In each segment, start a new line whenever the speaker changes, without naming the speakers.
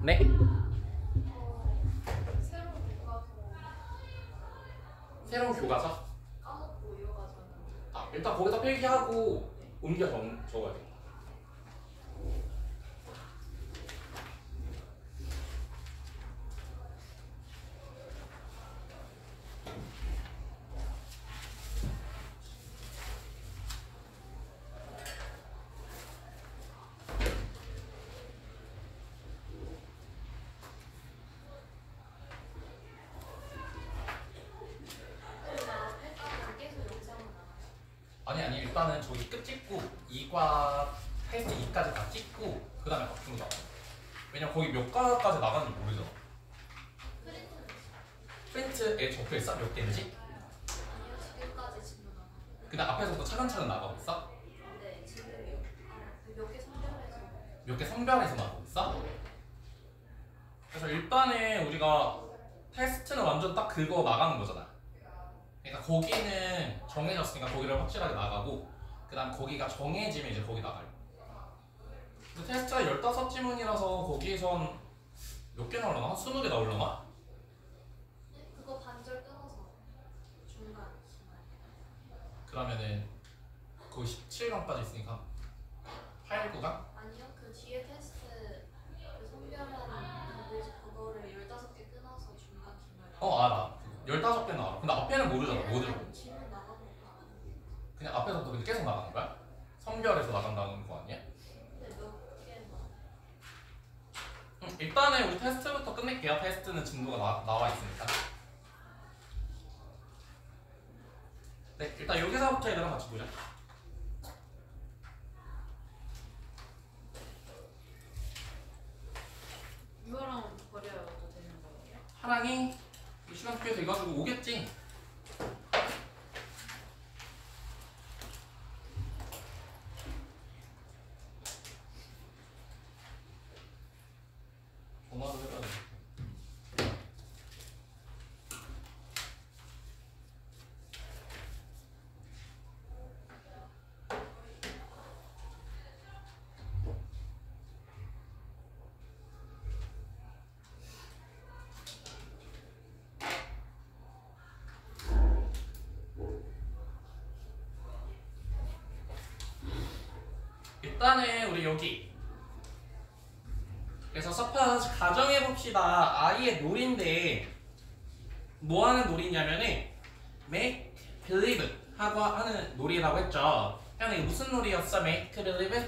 네? 새로운 교과서?
까먹고 이어가잖아.
아, 일단 거기다 필기하고 옮겨 적어야 돼. 아니 일단은 저기 끝 찍고 2과 테스트 2까지 다 찍고 그 다음에 바꾸는 거야. 왜냐면 거기 몇 과까지 나가는지 모르잖아. 프린트에 적혀있어? 몇 개인지?
아니요, 지금까지 진도 나가.
근데 앞에서부터 차근차근 나가고 있어?
네, 지금요. 몇개 선별해서.
몇 개 선별해서 나가고 있어? 그래서 일단은 우리가 테스트는 완전 딱 그거 나가는 거잖아. 그러니까 거기는 정해졌으니까 거기를 확실하게 나가고 그 다음 거기가 정해지면 이제 거기 나가요. 근데 테스트가 15지문이라서 거기에선 몇 개 나오려나? 한 20개 나오려나?
네, 그거 반절 끊어서 중간.
그러면은 거기 17강까지 있으니까 8, 9강?
아니요, 그 뒤에 테스트 그 선별한 그거를 15개 끊어서 중간 기말.
알아. 15개는 알아. 근데 앞에는 모르잖아. 뭐 들어.
뒤는 나가는 거.
그냥 앞에서부터 그냥 계속 나가는 거야? 선별해서 나간다는 거 아니야?
근데 몇 개나?
일단은 우리 테스트부터 끝낼게요. 테스트는 진도가 나와 있으니까. 네, 일단 여기서부터 얘들아 같이 보자.
이거랑 버려도 되는 거예요?
하랑이 이 시간 꽤 돼가지고 오겠지? 전화를 해봐야 돼. 일단은 우리 여기 그래서 서포즈 가정해봅시다. 아이의 놀인데 뭐 하는 놀이냐면은 make believe 하고 하는 놀이라고 했죠. 그냥 이게 무슨 놀이였어? make believe?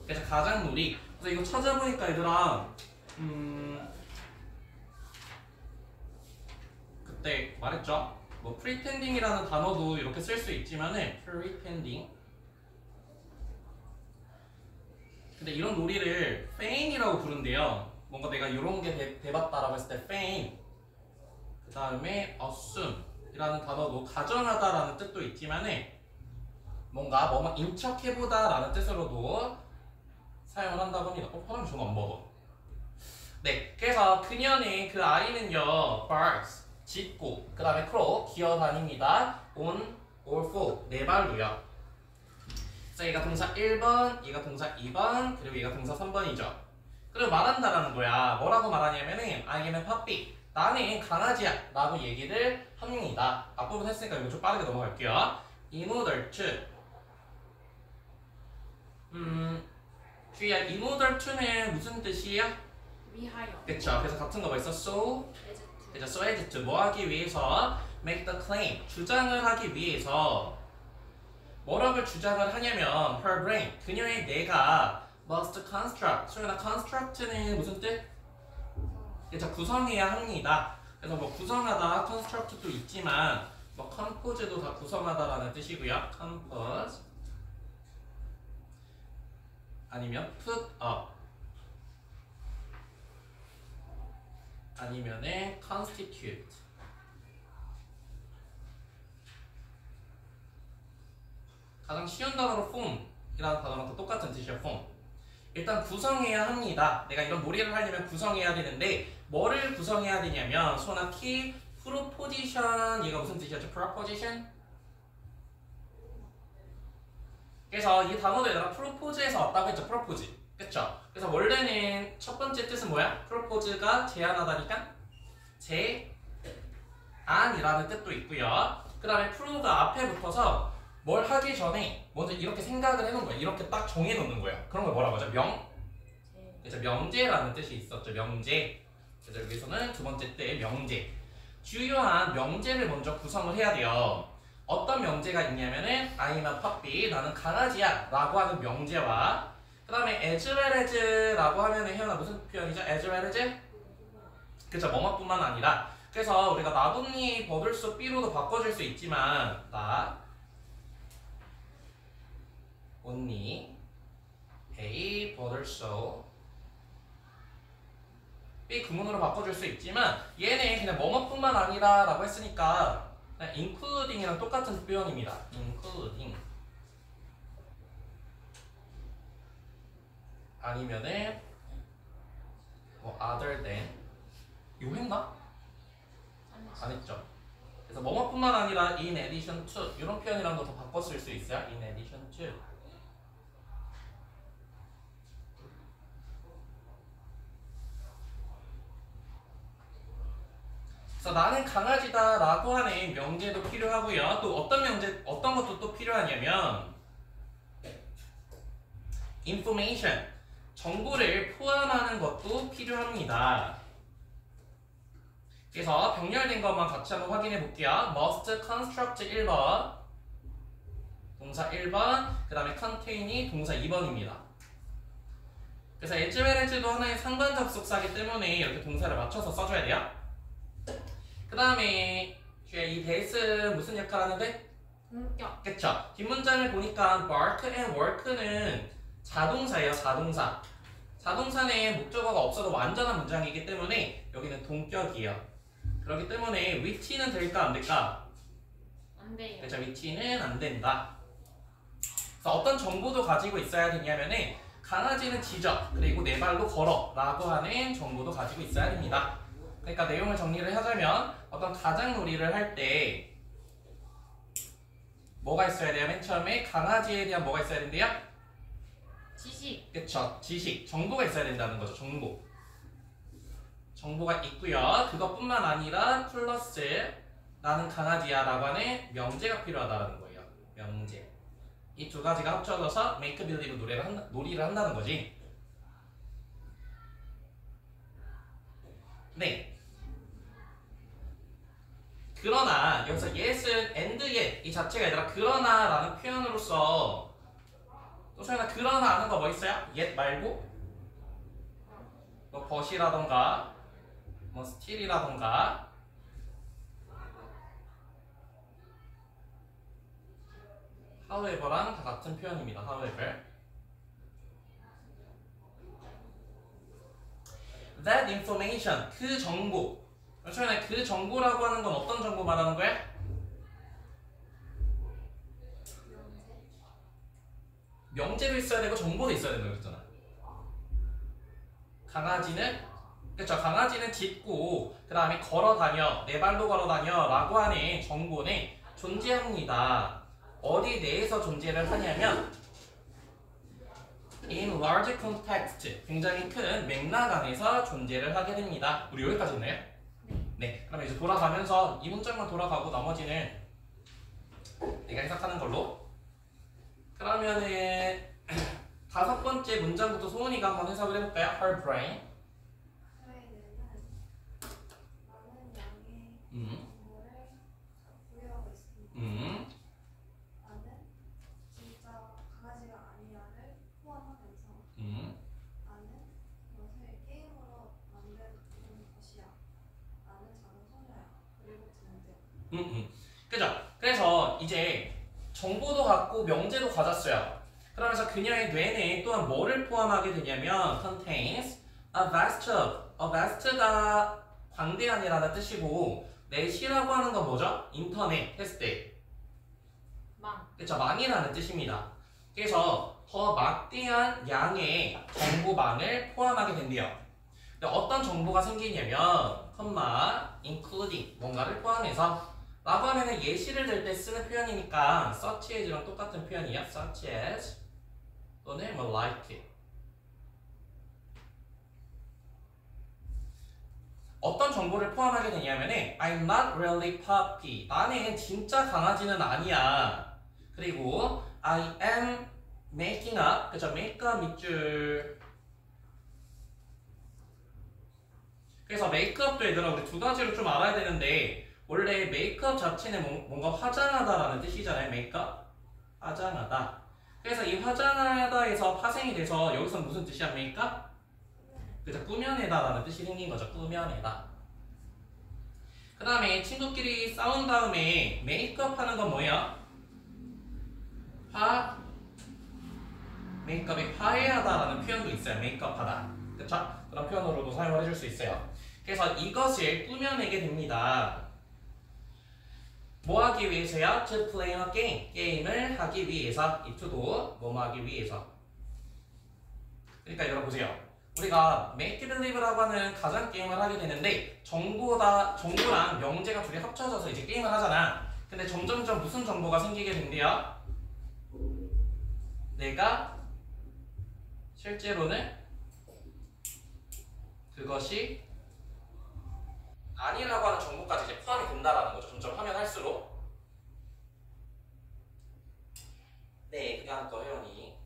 그래서 가장놀이. 그래서 이거 찾아보니까 얘들아 그때 말했죠. 뭐 pretending이라는 단어도 이렇게 쓸 수 있지만은 pretending 근데 이런 놀이를 feign이라고 부른대요. 뭔가 내가 이런 게 돼봤다라고 했을 때 feign 그 다음에 assume 이라는 단어도 가정하다라는 뜻도 있지만은 뭔가 뭐뭐 인척해보다 라는 뜻으로도 사용을 한다고 합니다. 사람이 전화 안 받아. 네, 그래서 그녀는 그 아이는요 barks 짖고 그 다음에 crow 기어다닙니다. on or fall 네 발로요. 그래서 얘가 동사 1번, 얘가 동사 2번, 그리고 얘가 동사 3번이죠. 그리고 말한다라는 거야. 뭐라고 말하냐면은 I am a puppy. 나는 강아지야 라고 얘기를 합니다. 앞부분 했으니까 이거 좀 빠르게 넘어갈게요. In order to 주희야, in order to는 무슨 뜻이야?
위하여.
그쵸. 그래서 같은 거 있어. So
as to.
그죠. so as to 뭐 하기 위해서 make the claim 주장을 하기 위해서 뭐라고 주장을 하냐면 her brain 그녀의 뇌가 must construct 소연아 construct는 무슨 뜻? 그쵸. 구성해야 합니다. 그래서 뭐 구성하다 construct도 있지만 뭐 compose도 다 구성하다라는 뜻이고요. compose 아니면 put up 아니면은 constitute 가장 쉬운 단어로 form이라는 단어랑 다 똑같은 뜻이에요. form 일단 구성해야 합니다. 내가 이런 놀이를 하려면 구성해야 되는데 뭐를 구성해야 되냐면 소나 key, proposition 얘가 무슨 뜻이었죠? proposition? 그래서 이 단어도 얘들아 propose에서 왔다고 했죠. propose 그쵸? 그래서 원래는 첫 번째 뜻은 뭐야? propose가 제안하다니까 제안이라는 뜻도 있고요. 그 다음에 pro가 앞에 붙어서 뭘 하기 전에 먼저 이렇게 생각을 해놓은 거야. 이렇게 딱 정해놓는 거야. 그런 걸 뭐라고 하죠? 그래서 명제라는 뜻이 있었죠. 명제. 그래서 여기서는 두 번째 때의 명제. 주요한 명제를 먼저 구성을 해야 돼요. 어떤 명제가 있냐면은 I'm a puppy, 나는 강아지야 라고 하는 명제와 그 다음에 as well as 라고 하면은 혜연아 무슨 표현이죠? as well as? 그쵸, 뭐뭐뿐만 아니라. 그래서 우리가 not only 버들소 B로도 바꿔줄 수 있지만 not only A 버들소 B 구문으로 바꿔줄 수 있지만 얘는 그냥 뭐뭐뿐만 아니라 라고 했으니까 그냥 including이랑 똑같은 표현입니다. including 아니면은 뭐 other than 이거 했나? 안 했죠. 그래서 뭐뭐뿐만 아니라 in addition to 이런 표현이랑도 더 바꿔 쓸 수 있어요. in addition to 그래서 나는 강아지다 라고 하는 명제도 필요하고요. 또 어떤 명제, 어떤 것도 또 필요하냐면 information, 정보를 포함하는 것도 필요합니다. 그래서 병렬된 것만 같이 한번 확인해 볼게요. must construct 1번, 동사 1번, 그 다음에 contain이 동사 2번입니다. 그래서 as well as도 하나의 상관 접속사이기 때문에 이렇게 동사를 맞춰서 써줘야 돼요. 그 다음에 이 베이스 무슨 역할 하는데?
공격.
그쵸? 뒷문장을 보니까 bark and work는 자동사예요. 자동사. 자동사는 목적어가 없어도 완전한 문장이기 때문에 여기는 동격이에요. 그렇기 때문에 위치는 될까 안 될까?
안 돼요.
그쵸? 위치는 안 된다. 그래서 어떤 정보도 가지고 있어야 되냐면은 강아지는 짖어 그리고 네 발로 걸어 라고 하는 정보도 가지고 있어야 됩니다. 그러니까 내용을 정리를 하자면 어떤 가장놀이를 할 때 뭐가 있어야 돼요? 맨 처음에 강아지에 대한 뭐가 있어야 된대요?
지식.
그쵸, 지식, 정보가 있어야 된다는 거죠. 정보가 있고요. 그것뿐만 아니라 플러스 나는 강아지야 라고 하는 명제가 필요하다는 거예요. 명제. 이 두 가지가 합쳐져서 make believe 놀이를 한다는 거지. 네. 그러나 여기서 yes은 and yet 이 자체가 아니라 그러나 라는 표현으로서 또 소연아 그러나 하는 거 뭐 있어요? yet 말고 뭐 but이라던가 뭐 still이라던가 however랑 다 같은 표현입니다. however that information 그 정보 소연아 그 정보라고 하는 건 어떤 정보 말하는 거야? 명제도 있어야 되고 정보도 있어야 된다고 그랬잖아. 강아지는 그쵸 강아지는 짖고 그 다음에 걸어다녀 네 발로 걸어다녀 라고 하는 정보는 존재합니다. 어디 내에서 존재를 하냐면 in large context 굉장히 큰 맥락 안에서 존재를 하게 됩니다. 우리 여기까지 했나요? 네, 그럼 이제 돌아가면서 이 문장만 돌아가고 나머지는 내가 해석하는 걸로. 그러면은 다섯 번째 문장부터 소은이가 한번 해석을 해볼까요? Her brain.
브레인은 많은 양의 정보를 보유하고 있습니다. 나는 진짜 강아지가 아니야를 포함하면서 나는 것을 게임으로 만드는 것이야. 나는 작은 소녀야. 그리고 등등.
그죠? 그래서 이제 정보도 갖고 명제도 가졌어요. 그러면서 그녀의 뇌는 또한 뭐를 포함하게 되냐면 contains a vast of. a vast가 광대한이라는 뜻이고 net이라고 하는 건 뭐죠? 인터넷 했을 때
망.
그쵸? 망이라는 뜻입니다. 그래서 더 막대한 양의 정보망을 포함하게 된대요. 근데 어떤 정보가 생기냐면 including 뭔가를 포함해서 라고 하면은 예시를 들 때 쓰는 표현이니까 such as랑 똑같은 표현이야. such as 또는 뭐 like 정보를 포함하게 되냐면은 I'm not really puppy. 나는 진짜 강아지는 아니야. 그리고 I am making up. 그쵸? make up 밑줄. 그래서 메이크업도 얘들아 우리 두 가지로 좀 알아야 되는데 원래 메이크업 자체는 뭔가 화장하다라는 뜻이잖아요. 메이크업 화장하다. 그래서 이 화장하다에서 파생이 돼서 여기서 무슨 뜻이야? 메이크업? 그죠? 꾸며내다라는 뜻이 생긴 거죠. 꾸며내다. 그 다음에 친구끼리 싸운 다음에 메이크업 하는 건 뭐야? 메이크업이 화해하다라는 표현도 있어요. 메이크업하다. 그쵸? 그런 표현으로도 사용을 해줄 수 있어요. 그래서 이것을 꾸며내게 됩니다. 뭐 하기 위해서요? To play a game. 게임을 하기 위해서. 이 to도 뭐뭐 하기 위해서. 그러니까 여러분 보세요. 우리가 make believe라고 하는 가상 게임을 하게 되는데 정보랑 명제가 둘이 합쳐져서 이제 게임을 하잖아. 근데 점점점 무슨 정보가 생기게 된대요? 내가 실제로는 그것이 아니라고 하는 정보까지 이제 포함이 된다라는 거죠. 점점 하면 할수록. 네, 그 다음 거 혜연이.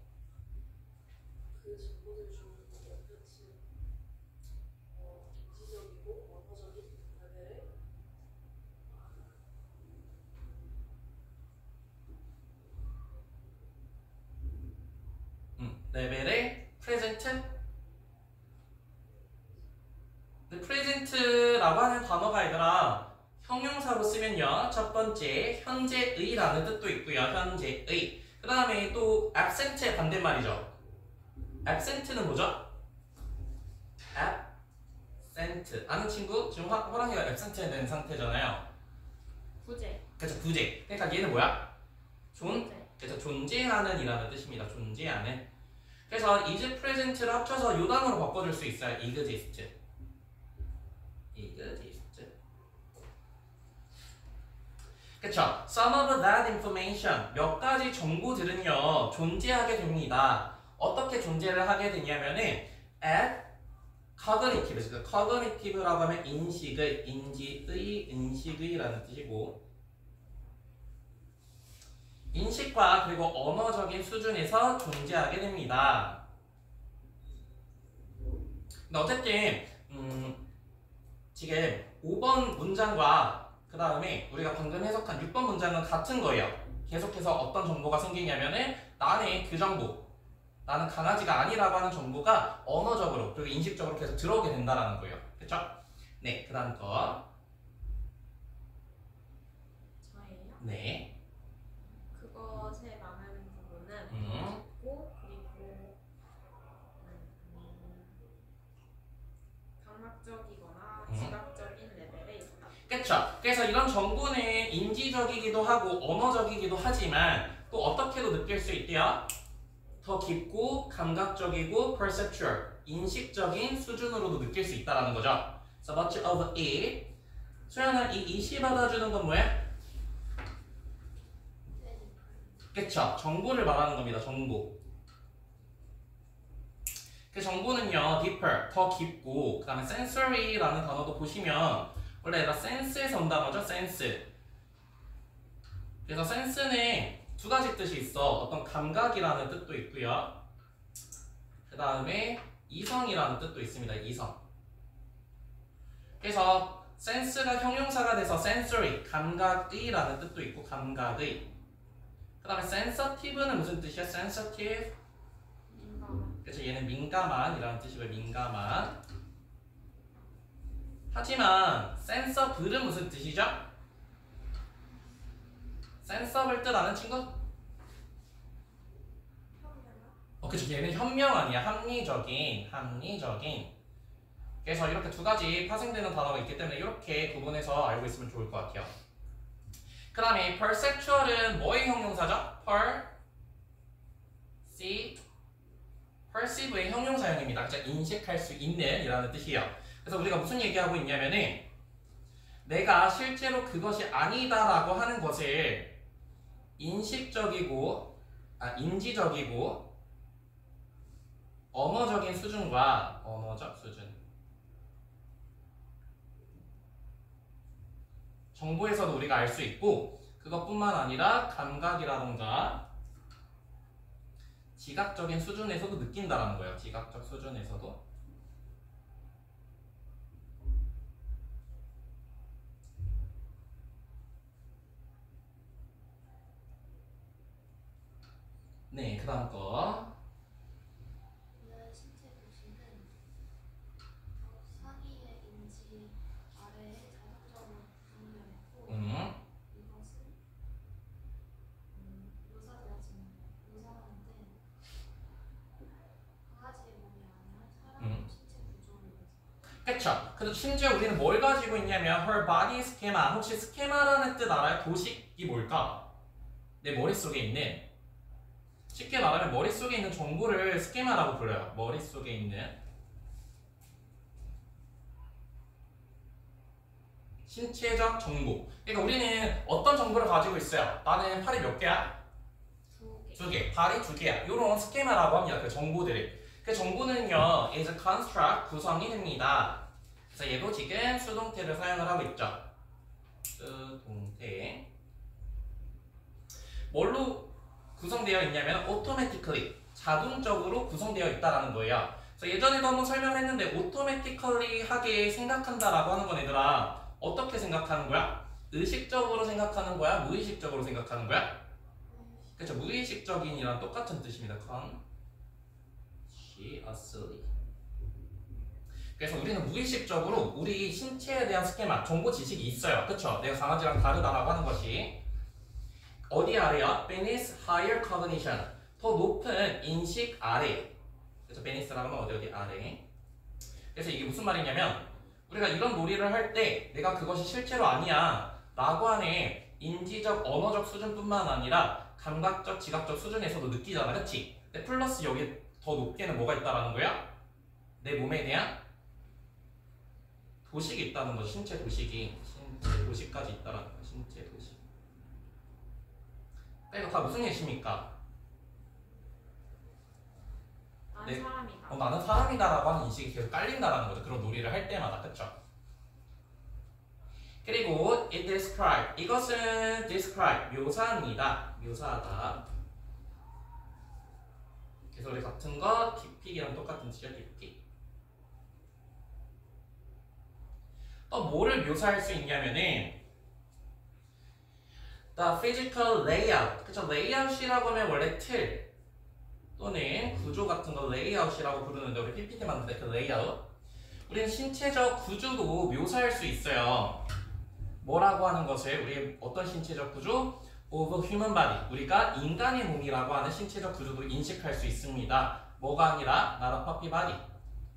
그 정보들 중 몇몇은 인지적이고 언어적인 레벨의
레벨의 present. present라고 하는 단어가 얘들아 형용사로 쓰면요. 첫 번째 현재의라는 뜻도 있고요. 현재의. 그 다음에 또 absent의 반대말이죠. absent는 뭐죠? absent. 아는 친구? 지금 호랑이가 absent에 된 상태잖아요.
부재.
그래서 부재. 그러니까 얘는 뭐야?
부재.
그래서 존재하는 이라는 뜻입니다. 존재하는. 그래서 is present를 합쳐서 요 단어로 바꿔줄 수 있어요. exist. exist. 그쵸? Some of that information. 몇 가지 정보들은요, 존재하게 됩니다. 어떻게 존재를 하게 되냐면은, at cognitive. cognitive라고 하면 인식의, 인식의라는 뜻이고, 인식과 그리고 언어적인 수준에서 존재하게 됩니다. 근데 어쨌든, 지금 5번 문장과 그 다음에 우리가 방금 해석한 6번 문장은 같은 거예요. 계속해서 어떤 정보가 생기냐면은 나는 그 정보, 나는 강아지가 아니라고 하는 정보가 언어적으로 그리고 인식적으로 계속 들어오게 된다라는 거예요. 그쵸? 네, 그 다음 거.
저예요?
네.
그것의 많은 부분은 있고 그리고 감각적이거나 지각적인 레벨에 있다.
그쵸? 그래서 이런 정보는 인지적이기도 하고 언어적이기도 하지만 또 어떻게도 느낄 수 있대요? 더 깊고 감각적이고 perceptual, 인식적인 수준으로도 느낄 수 있다는 거죠. So much of it. 소연아, 이 it이 받아주는 건 뭐야? 그쵸? 정보를 말하는 겁니다. 정보. 그 정보는요, deeper, 더 깊고, 그 다음에 sensory라는 단어도 보시면 원래 얘가 sense에서 온다는 거죠. sense. 그래서 sense는 두 가지 뜻이 있어. 어떤 감각이라는 뜻도 있고요. 그 다음에 이성이라는 뜻도 있습니다. 이성. 그래서 sense가 형용사가 돼서 sensory, 감각의라는 뜻도 있고 감각의. 그 다음에 sensitive는 무슨 뜻이야? sensitive.
민감한.
그래서 얘는 민감한이라는 뜻이고요. 민감한. 하지만 sensible은 무슨 뜻이죠? sensible 뜻 아는 친구? 그쵸. 얘는 현명한이야. 합리적인. 그래서 이렇게 두 가지 파생되는 단어가 있기 때문에 이렇게 구분해서 알고 있으면 좋을 것 같아요. 그 다음에 perceptual은 뭐의 형용사죠? perceive의 형용사형입니다. 그쵸? 인식할 수 있는 이라는 뜻이에요. 그래서 우리가 무슨 얘기하고 있냐면은 내가 실제로 그것이 아니다라고 하는 것을 인지적이고 언어적인 수준과 언어적 수준 정보에서도 우리가 알 수 있고 그것뿐만 아니라 감각이라던가 지각적인 수준에서도 느낀다라는 거예요. 지각적 수준에서도. 네, 그 다음 거.
오늘 신체 도식은 상위의 인지 아래에 자동적으로 분류되어 있고 이것은 묘사하는데 강아지의 몸이 아니라 사람의 신체 구조를 묘사.
그쵸. 그래서 심지어 우리는 뭘 가지고 있냐면 her body schema. 혹시 스케마라는 뜻 알아요? 도식이 뭘까? 내 머릿속에 있는, 쉽게 말하면 머릿속에 있는 정보를 스케마라고 불러요. 머릿속에 있는 신체적 정보. 그러니까 우리는 어떤 정보를 가지고 있어요? 나는 팔이 몇 개야? 두 개. 발이 두 개야. 이런 스케마라고 합니다. 그 정보들을. 그 정보는요, is a construct, 구성이 됩니다. 그래서 얘도 지금 수동태를 사용을 하고 있죠. 수동태. 뭘로 구성되어 있냐면 automatically, 자동적으로 구성되어 있다라는 거예요. 그래서 예전에도 한번 설명을 했는데 automatically 하게 생각한다라고 하는 건 얘들아 어떻게 생각하는 거야? 의식적으로 생각하는 거야? 무의식적으로 생각하는 거야? 그렇죠. 무의식적인이랑 똑같은 뜻입니다. consciously. 그래서 우리는 무의식적으로 우리 신체에 대한 스케마, 정보 지식이 있어요. 그렇죠? 내가 강아지랑 다르다라고 하는 것이 어디 아래요? beneath higher cognition. 더 높은 인식 아래. 그래서 beneath라고 하면 어디 아래. 그래서 이게 무슨 말이냐면 우리가 이런 놀이를 할 때 내가 그것이 실제로 아니야 라고 하는 인지적, 언어적 수준뿐만 아니라 감각적, 지각적 수준에서도 느끼잖아. 그치? 근데 플러스 여기 더 높게는 뭐가 있다라는 거야? 내 몸에 대한 도식이 있다는 거지. 신체 도식이. 신체 도식까지 있다라는 거야. 신체 도식. 이거 다 무슨 예시입니까?
나는 사람이다.
나는 사람이다라고 하는 인식이 계속 깔린다라는 거죠. 그런 놀이를 할 때마다. 그쵸? 그리고 it describe. 이것은 describe. 묘사합니다. 묘사하다. 그래서 우리 같은 거 depict이랑 똑같은 뜻이야. depict. 또 뭐를 묘사할 수 있냐면은 the physical layout. 그쵸? layout이라고 하면 원래 틀 또는 구조 같은 거 layout이라고 부르는데 우리 PPT 만들 때 그 layout. 우리는 신체적 구조도 묘사할 수 있어요. 뭐라고 하는 것을 우리 어떤 신체적 구조? of human body. 우리가 인간의 몸이라고 하는 신체적 구조도 인식할 수 있습니다. 뭐가 아니라 not a puppy body.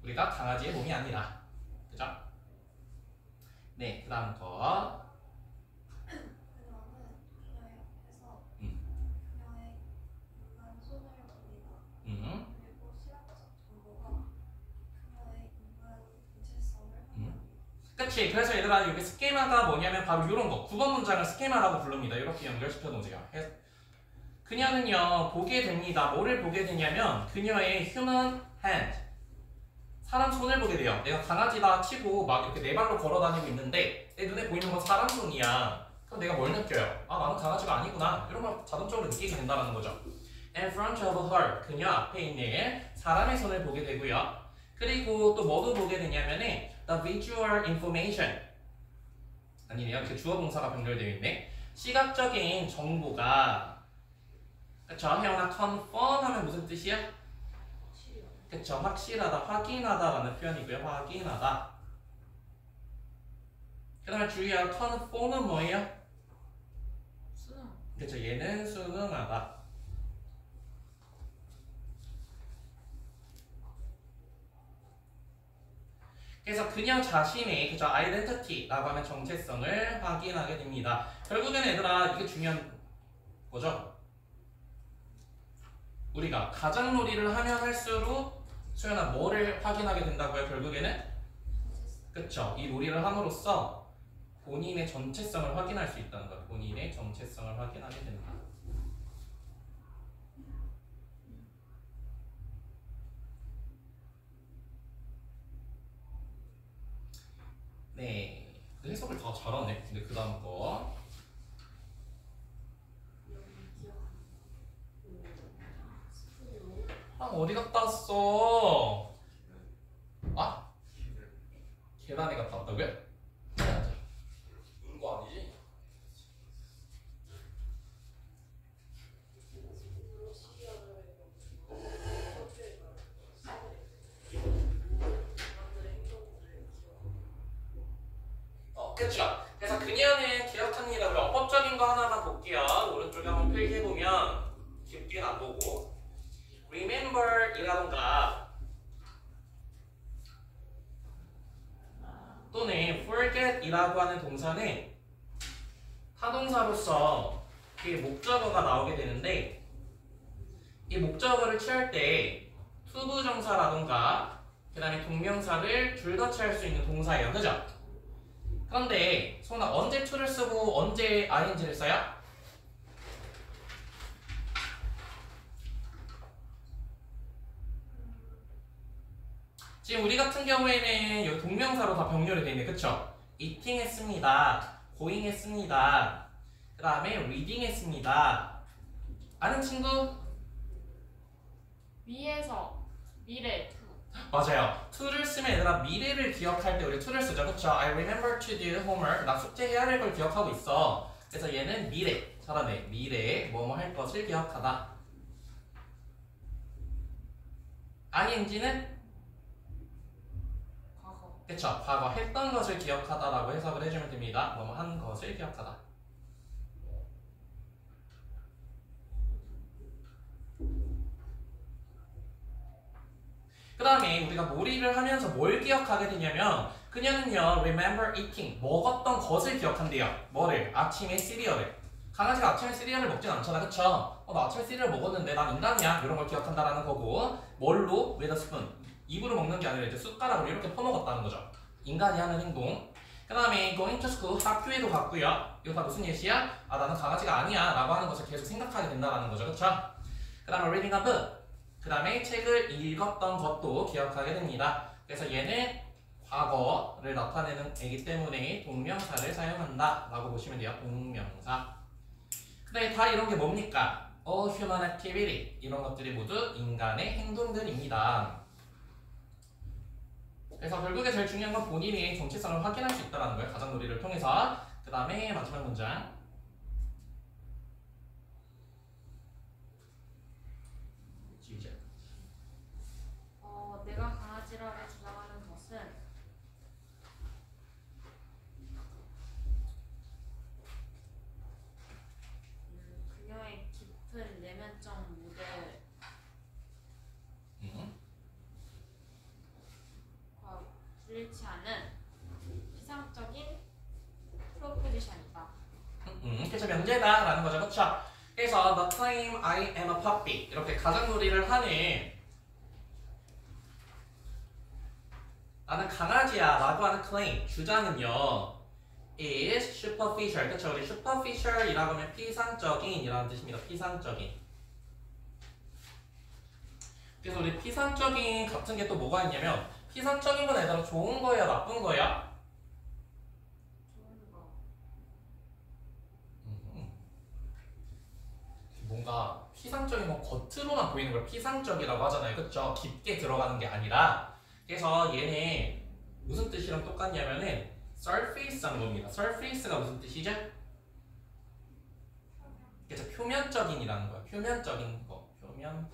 우리가 강아지의 몸이 아니라. 그죠? 네, 그 다음 거.
그녀는 그녀의 앞에서 그녀의 인간 손을 보이다. 그리고 시각적 정보가 그녀의 인간 정체성을 확인합니다.
그치. 그래서 얘들아 여기 스케마가 뭐냐면 바로 이런 거. 9번 문장을 스케마라고 부릅니다. 이렇게 연결시켜 놓으세요. 그녀는요 보게 됩니다. 뭐를 보게 되냐면 그녀의 human hand. 사람 손을 보게 돼요. 내가 강아지다 치고 막 이렇게 네 발로 걸어 다니고 있는데 내 눈에 보이는 건 사람 손이야. 그럼 내가 뭘 느껴요? 아 나는 강아지가 아니구나. 이런 걸 자동적으로 느끼게 된다는 거죠. In front of her. 그녀 앞에 있는 사람의 손을 보게 되고요. 그리고 또 뭐도 보게 되냐면은 the visual information. 아니네요. 이렇게 주어 동사가 변결되어 있네. 시각적인 정보가 그쵸? 혜원아 confirm 하면 무슨 뜻이야? 그쵸? 확실하다, 확인하다라는 표현이고요. 확인하다. 그 다음에 주의할 confirm은 뭐예요?
수능.
그쵸? 얘는 수능하다. 그래서 그녀 자신의 그쵸? identity라고 하는 정체성을 확인하게 됩니다. 결국에는 얘들아 이게 중요한 거죠? 우리가 가장놀이를 하면 할수록 소연아 뭐를 확인하게 된다고요? 결국에는? 그쵸? 이 놀이를 함으로써 본인의 정체성을 확인할 수 있다는 거예요. 본인의 정체성을 확인하게 된다. 네. 해석을 다 잘하네. 근데 그 다음 거. 어디 갔다 왔어? 아? 계단에 갔다 왔다고요? 운거 아니지? 그쵸. 그래서 그녀는 기억하는 이라고 어법적인 거 하나만 볼게요. 오른쪽에 한번 필기해보면 깊게는 안 보고 remember 이라던가 또는 forget 이라고 하는 동사는 타동사로서 뒤에 목적어가 나오게 되는데 이 목적어를 취할 때 투부정사라던가 그 다음에 동명사를 둘 다 취할 수 있는 동사예요. 그죠? 그런데 소나 언제 to를 쓰고 언제 ing를 써요? 지금 우리 같은 경우에는 여기 동명사로 다 병렬이 되어 있네. 그쵸? eating 했습니다. going 했습니다. 그 다음에 reading 했습니다. 아는 친구?
위에서 미래 to.
맞아요. to를 쓰면 얘들아 미래를 기억할 때 우리 to를 쓰죠. 그쵸? I remember to do homework. 나 숙제해야 할 걸 기억하고 있어. 그래서 얘는 미래. 잘하네. 미래에 뭐뭐 할 것을 기억하다. ing는?
과거.
그쵸? 과거 했던 것을 기억하다라고 해석을 해주면 됩니다. 뭐뭐 한 것을 기억하다. 그 다음에 우리가 몰입을 하면서 뭘 기억하게 되냐면 그녀는요 remember eating 먹었던 것을 기억한대요. 뭐를? 아침에 시리얼을. 강아지가 아침에 시리얼을 먹진 않잖아. 그쵸? 나 아침에 시리얼 먹었는데 난 인간이야 이런 걸 기억한다라는 거고 뭘로? with a spoon 입으로 먹는 게 아니라 이제 숟가락으로 이렇게 퍼먹었다는 거죠. 인간이 하는 행동. 그 다음에 going to school 학교에도 갔고요. 이거 다 무슨 예시야? 아 나는 강아지가 아니야 라고 하는 것을 계속 생각하게 된다는 거죠. 그쵸? 그 다음에 reading a book 그 다음에 책을 읽었던 것도 기억하게 됩니다. 그래서 얘는 과거를 나타내는 애기 때문에 동명사를 사용한다 라고 보시면 돼요. 동명사. 그 다음에 다 이런 게 뭡니까? human activity 이런 것들이 모두 인간의 행동들입니다. 그래서 결국에 제일 중요한 건 본인이 정체성을 확인할 수 있다는 거예요. 가정놀이를 통해서. 그 다음에 마지막 문장.
내가 강아지라고 주장하는 것은 그녀의 깊은 내면적 무대과 불일치 않은 피상적인 프로포지션이다.
그래서 명제다 라는 거죠. 그쵸? 그래서 the claim I am a puppy 이렇게 가정놀이를 하는 나는 강아지야 라고 하는 claim 주장은요 is superficial. 그쵸? 우리 superficial 이라고 하면 피상적인 이라는 뜻입니다. 피상적인. 그래서 우리 피상적인 같은 게 또 뭐가 있냐면 피상적인 건 얘들아 좋은 거야 나쁜 거야?
좋은 거.
뭔가 피상적인 건 겉으로만 보이는 걸 피상적이라고 하잖아요. 그쵸? 깊게 들어가는 게 아니라 그래서 얘는 무슨 뜻이랑 똑같냐면은 surface라는 겁니다. surface가 무슨 뜻이죠? 그래서 표면적인이라는 거예요. 표면적인 거. 표면적인.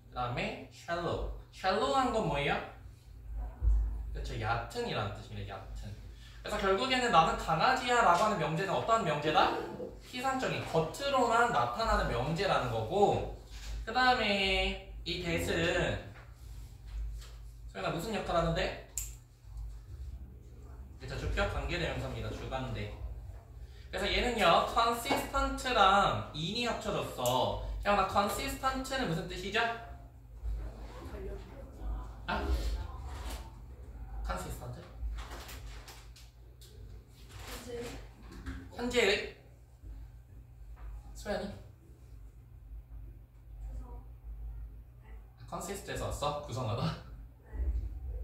그 다음에 shallow. shallow한 건 뭐예요? 그렇죠. 얕은이라는 뜻입니다. 얕은. 그래서 결국에는 나는 강아지야 라고 하는 명제는 어떤 명제다? 피상적인 겉으로만 나타나는 명제라는 거고 그 다음에 이 that은 소연아 무슨 역할 하는데? 그쵸, 주격 관계대명사입니다. 주관대. 그래서 얘는요 consistent랑 in이 합쳐졌어. 형 나 consistent는 무슨 뜻이죠? 아? consistent? 현재의 소연이? consist에서 왔어? 구성하다?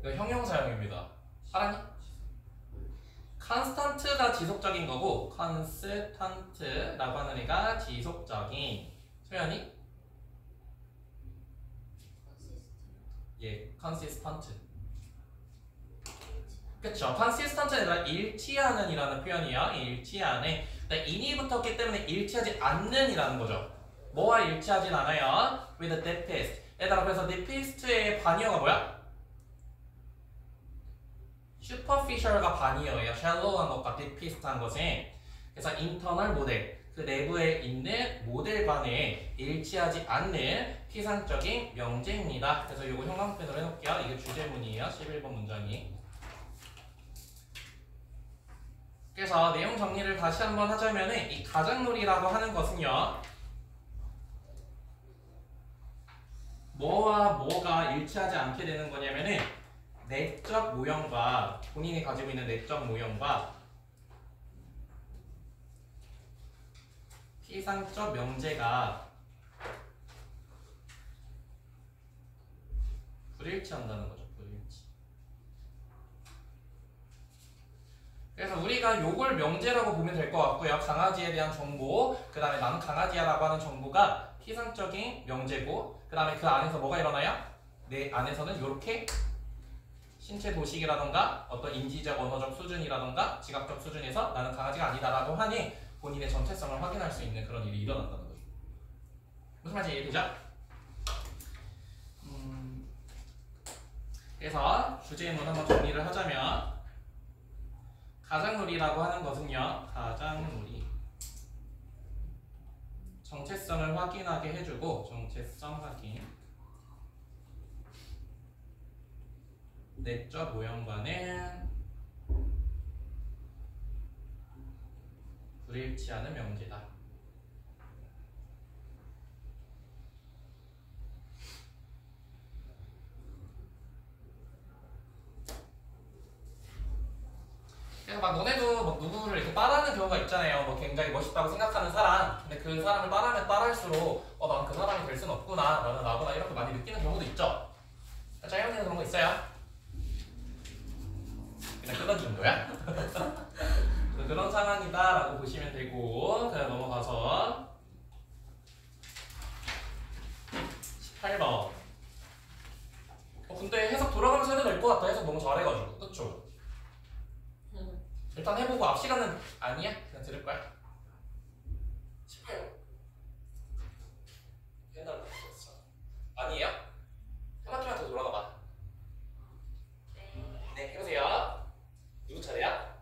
이거 형용사형입니다. 알았니? constant가 지속적인 거고 constant라고 하는 애가 지속적인. 소연이? 예, consistent. 그쵸. consistent는 아니라 일치하는 이라는 표현이에요. 일치하는. in이 붙었기 때문에 일치하지 않는 이라는 거죠. 뭐와 일치하진 않아요? with deepest. 얘들아, 그래서 deepest의 반이어가 뭐야? superficial가 반이어예요. shallow한 것과 deepest한 것은. 그래서 internal 모델, 그 내부에 있는 모델 간에 일치하지 않는 피상적인 명제입니다. 그래서 이거 형광펜으로 해놓을게요. 이게 주제문이에요. 11번 문장이. 그래서 내용 정리를 다시 한번 하자면은 이 가장놀이라고 하는 것은요, 뭐와 뭐가 일치하지 않게 되는 거냐면은 내적 모형과 본인이 가지고 있는 내적 모형과 피상적 명제가 불일치한다는 거죠. 불일치. 그래서 우리가 요걸 명제라고 보면 될 것 같고요. 강아지에 대한 정보, 그 다음에 나는 강아지야라고 하는 정보가 피상적인 명제고, 그 다음에 그 안에서 뭐가 일어나요? 내 안에서는 이렇게 신체 도식이라던가 어떤 인지적 언어적 수준이라던가 지각적 수준에서 나는 강아지가 아니다라고 하니 본인의 전체성을 확인할 수 있는 그런 일이 일어난다는 거죠. 무슨 말인지 이해되죠? 그래서 주제문 한번 정리를 하자면 가장놀이라고 하는 것은요, 가장놀이 정체성을 확인하게 해주고, 정체성 확인, 내적 모형과는 불일치하는 명제다. 그래서 막 너네도 막 누구를 이렇게 따라하는 경우가 있잖아요. 뭐 굉장히 멋있다고 생각하는 사람, 근데 그 사람을 따라하면 따라할수록 난 그 사람이 될 순 없구나, 나는 나구나 이렇게 많이 느끼는 경우도 있죠. 짜영이는 그런 거 있어요? 그냥 그런 정도야? 그런 상황이다라고 보시면 되고, 그냥 넘어가서 18번. 근데 해석 돌아가면서 해도 될 것 같아. 해석 너무 잘해가지고. 그쵸? 일단 해보고 앞 시간은 아니야? 그냥 들을 거야. 18번. 옛날에 봤었어. 아니에요? 한 바퀴만 더 돌아가 봐. 네, 해보세요. 누구 차례야?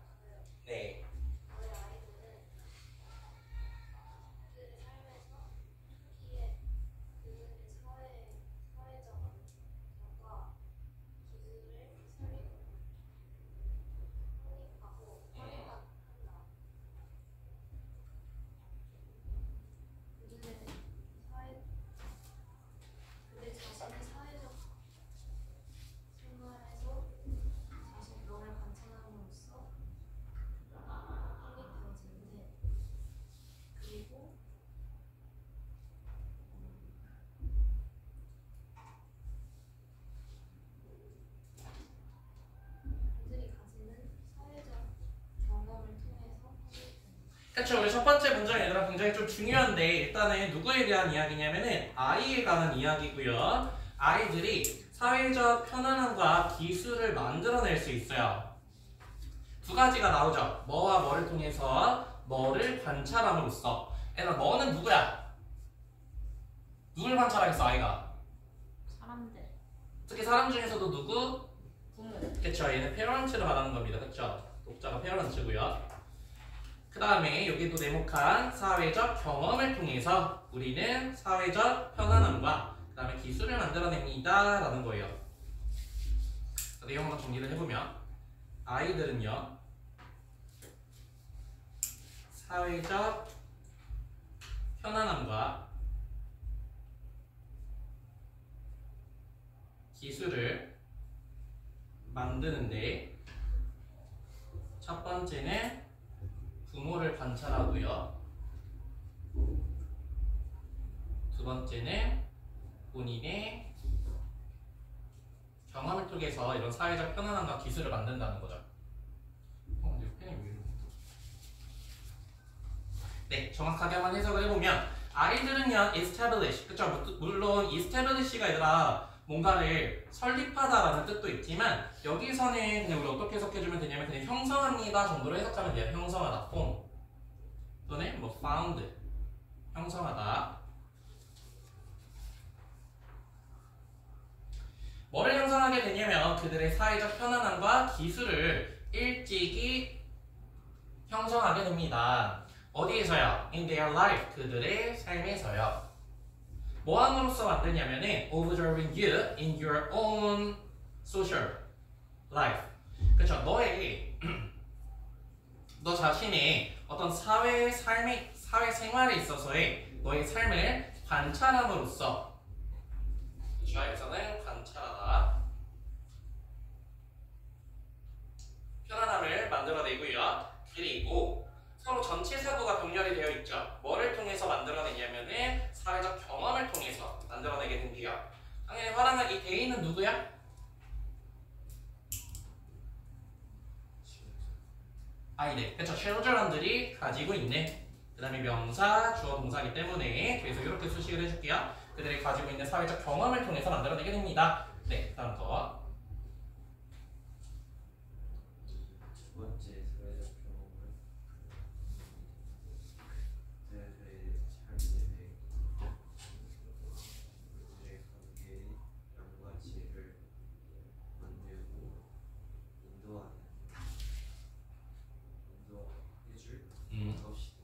네.
저희 아이들은 그들의 삶에서 초기에 그들의 사회적 언어과 기술을 살리고 확립하고 활용한다. 그들 자신의 사회적 생활에서 자신 너를 관찰함으로써 확립되어지는데, 그리고 그들이 가지는 사회적 경험을 통해서 확립됩니다.
그쵸, 우리 첫 번째 문장 얘들아 굉장히 좀 중요한데, 일단은 누구에 대한 이야기냐면은 아이에 관한 이야기고요. 아이들이 사회적 편안함과 기술을 만들어낼 수 있어요. 두 가지가 나오죠. 뭐와 뭐를 통해서, 뭐를 관찰함으로써. 얘들아, 뭐는 누구야? 누굴 관찰하겠어, 아이가?
사람들,
특히 사람 중에서도 누구?
부모,
그쵸, 얘는 페런츠를 말하는 겁니다. 그쵸? 독자가 페런츠고요. 그 다음에 여기도 네모칸 사회적 경험을 통해서 우리는 사회적 편안함과 그 다음에 기술을 만들어냅니다 라는 거예요. 내용 한번 정리를 해보면 아이들은요, 사회적 편안함과 기술을 만드는데, 첫 번째는 부모를 관찰하고요. 두 번째는 본인의 경험을 통해서 이런 사회적 편안함과 기술을 만든다는 거죠. 근데 펜이 왜 네, 정확하게 한번 해석을 해보면 아이들은요, establish, 그쵸? 물론 establish가 아니라 뭔가를 설립하다라는 뜻도 있지만 여기서는 그냥 우리 어떻게 해석해주면 되냐면 그냥 형성합니다 정도로 해석하면 돼요. 형성하다, form 또는 뭐 found, 형성하다. 뭐를 형성하게 되냐면 그들의 사회적 편안함과 기술을 일찍이 형성하게 됩니다. 어디에서요? In their life, 그들의 삶에서요. 뭐함으로써 만드냐면은 observing you in your own social life. 그쵸? 너 자신의 어떤 사회 생활에 있어서의 너의 삶을 관찰함으로써, 그쵸? 여기서는 관찰하다. 편안함을 만들어내고요. 그리고 서로 전체 사고가 병렬이 되어 있죠. 뭐를 통해서 만들어내냐면은 사회적 경험을 통해서 만들어내게 된대요. 당연히 화랑은 이 대인은 누구야? 아이들, 그쵸? children들이 가지고 있는 그 다음에 명사, 주어, 동사이기 때문에 그래서 이렇게 수식을 해줄게요. 그들이 가지고 있는 사회적 경험을 통해서 만들어내게 됩니다. 네, 다음 거.
두 번째 사회적 경험은 그들의 삶의 그들의 관계의 양과 질을 만들고 인도해줄 것이다.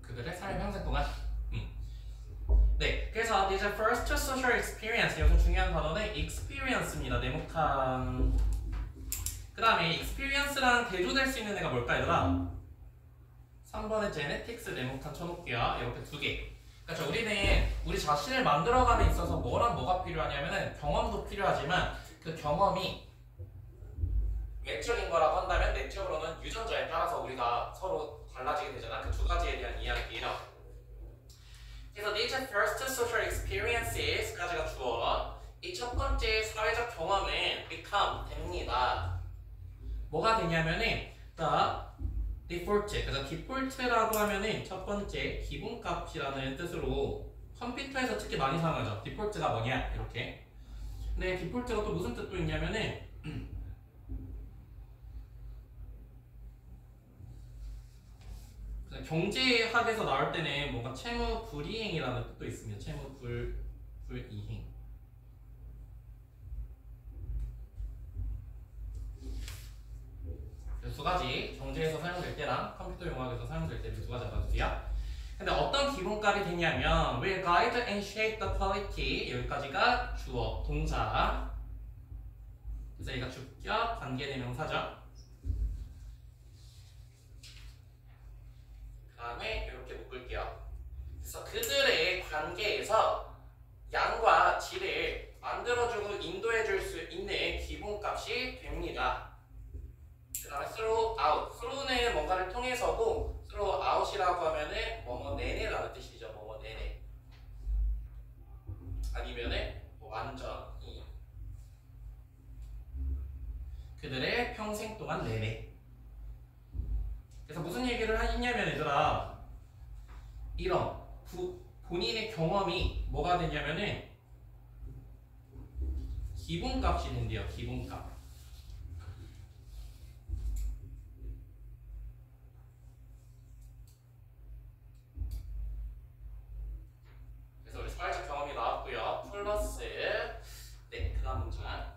그들의 삶의 평생 동안. 네, 그래서 this first social experience, 여기서 중요한 단어는 experience입니다. 네모칸. 그 다음에 experience랑 대조될 수 있는 애가 뭘까 얘들아? 3번의 genetics 네모칸 쳐놓을게요. 이렇게 두 개. 그렇죠. 우리는 우리 자신을 만들어가는 데 있어서 뭐랑 뭐가 필요하냐면은 경험도 필요하지만 그 경험이 외적인 거라고 한다면 내적으로는 유전자에 따라서 우리가 서로 달라지게 되잖아. 그 두 가지에 대한 이야기예요. 그래서 these first social experiences까지가 주어. 이 첫 번째 사회적 경험은 become 됩니다. 뭐가 되냐면은 default, 그래서 default라고 하면은 첫 번째 기본값이라는 뜻으로 컴퓨터에서 특히 많이 사용하죠. default가 뭐냐 이렇게. 근데 default가 또 무슨 뜻도 있냐면은 경제학에서 나올 때는 뭔가 채무 불이행이라는 뜻도 있습니다. 채무 불이행. 두 가지 경제에서 사용될 때랑 컴퓨터 용어에서 사용될 때를 두 가지 알아두세요. 근데 어떤 기본값이 되냐면 will guide and shape the quality, 여기까지가 주어, 동사. 그래서 얘가 주격, 관계대명사죠. 그 다음에 이렇게 묶을게요. 그래서 그들의 관계에서 양과 질을 만들어주고 인도해줄 수 있는 기본값이 됩니다. 그 다음에 throughout, through는 뭔가를 통해서고 throughout이라고 하면은 뭐뭐 내내라는 뜻이죠. 뭐뭐 내내. 아니면은 뭐 완전히. 그들의 평생 동안 내내. 그래서 무슨 얘기를 했냐면 얘들아, 이런 본인의 경험이 뭐가 되냐면은 기본값이 된대요. 기본값. 그래서 우리 사회적 경험이 나왔고요. 플러스 네, 그 다음 문장.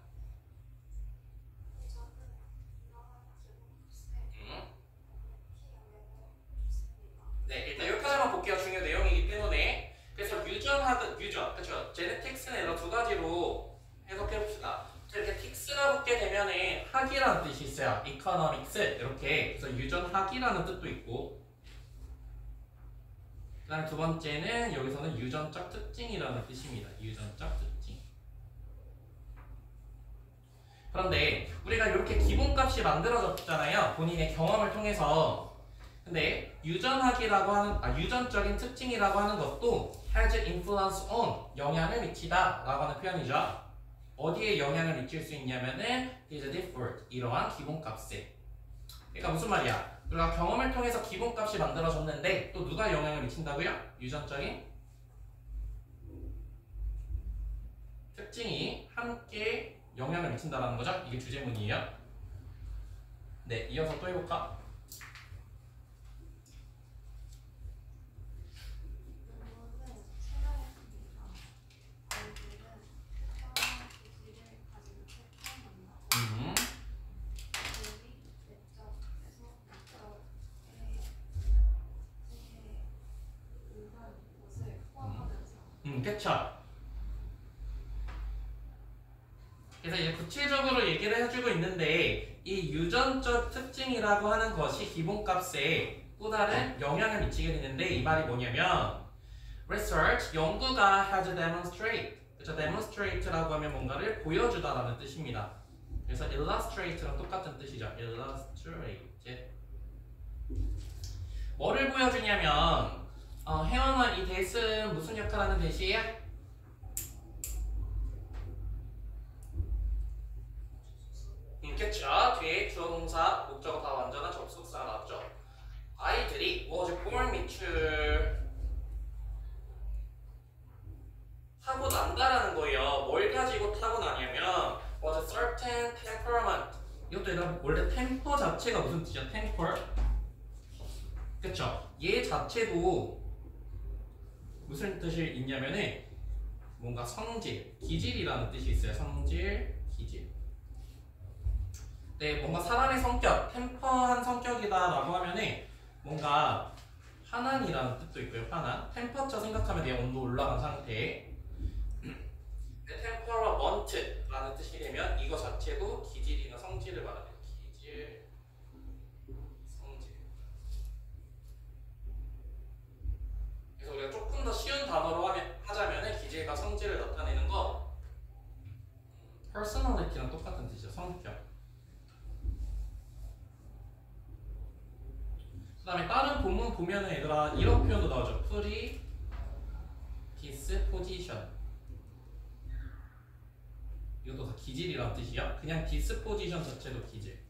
네, 일단 여기까지만 볼게요. 중요 내용이기 때문에. 그래서 유전, 그쵸? 제네틱스는 이런 두 가지로 해석해봅시다. 이렇게 틱스가 붙게 되면은 학이라는 뜻이 있어요. economics 이렇게. 그래서 유전학이라는 뜻도 있고. 그 다음에 두 번째는 여기서는 유전적 특징이라는 뜻입니다. 유전적 특징. 그런데 우리가 이렇게 기본값이 만들어졌잖아요. 본인의 경험을 통해서. 근데 유전학이라고 하는 유전적인 특징이라고 하는 것도 has influence on, 영향을 미치다 라고 하는 표현이죠. 어디에 영향을 미칠 수 있냐면은 is default, 이러한 기본값에. 그러니까 무슨 말이야? 우리가 경험을 통해서 기본값이 만들어졌는데 또 누가 영향을 미친다고요? 유전적인 특징이 함께 영향을 미친다라는 거죠. 이게 주제문이에요. 네, 이어서 또 해볼까?
질문은 체가였습니다. 아이들은 특정한 기질을 가지고 태어난다. 그들이 내적에서 내적의 일반 것을 포함하면서
그쵸. 그래서 이제 구체적으로 얘기를 해주고 있는데 이 유전적 특징이라고 하는 것이 기본값에 또 다른 영향을 미치게 되는데 이 말이 뭐냐면 research, 연구가 has demonstrate 그쵸? demonstrate라고 하면 뭔가를 보여주다라는 뜻입니다. 그래서 illustrate랑 똑같은 뜻이죠. illustrate 뭐를 보여주냐면 혜원아 이 that은 무슨 역할 하는 that이에요? 그쵸? 뒤에 주어 동사 목적어 다 완전한 접속사가 나왔죠. 아이들이 was born 밑줄 하고 난다라는 거예요. 뭘 가지고 타고나냐면 was a certain temperament. 이것도 얘들아 원래 템퍼 자체가 무슨 뜻이야? temper. 그쵸? 얘 자체도 무슨 뜻이 있냐면은 뭔가 성질, 기질이라는 뜻이 있어요. 성질, 기질. 네, 뭔가 사람의 성격, 템퍼한 성격이다라고 하면은 뭔가 환한이라는 뜻도 있고요. 환한. 템퍼처 생각하면 돼요. 온도 올라간 상태. 템퍼러먼트라는 뜻이 되면 이거 자체도 기질이나 성질을 말하는 기질, 성질. 그래서 우리가 조금 더 쉬운 단어로 하자면은 기질과 성질을 나타내는 거 personality랑 똑같은 뜻이죠. 성격. 그 다음에 다른 본문 보면은 얘들아 이런 표현도 나오죠. predisposition. 이것도 다 기질이라는 뜻이야. 그냥 disposition 자체도 기질.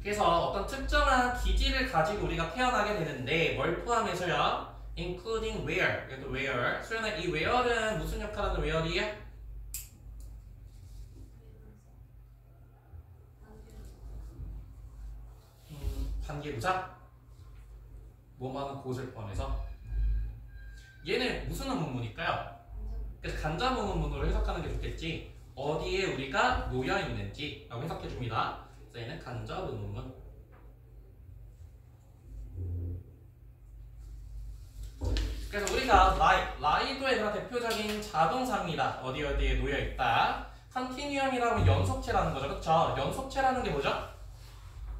그래서 어떤 특정한 기질을 가지고 우리가 태어나게 되는데 뭘 포함해서요? including where. 이것도 where. 수연아 이 where는 무슨 역할하는 where이야? 관계부사? 뭐하는 곳을 포함해서 얘는 무슨 의문문일까요? 그래서 간접 의문문으로 해석하는 게 좋겠지. 어디에 우리가 놓여 있는지 라고 해석해 줍니다. 그래서 얘는 간접 의문문. 그래서 우리가 라이도 얘들아 대표적인 자동사입니다. 어디에 놓여 있다. 컨티뉴엄이라고 하면 연속체라는 거죠. 그쵸? 연속체라는 게 뭐죠?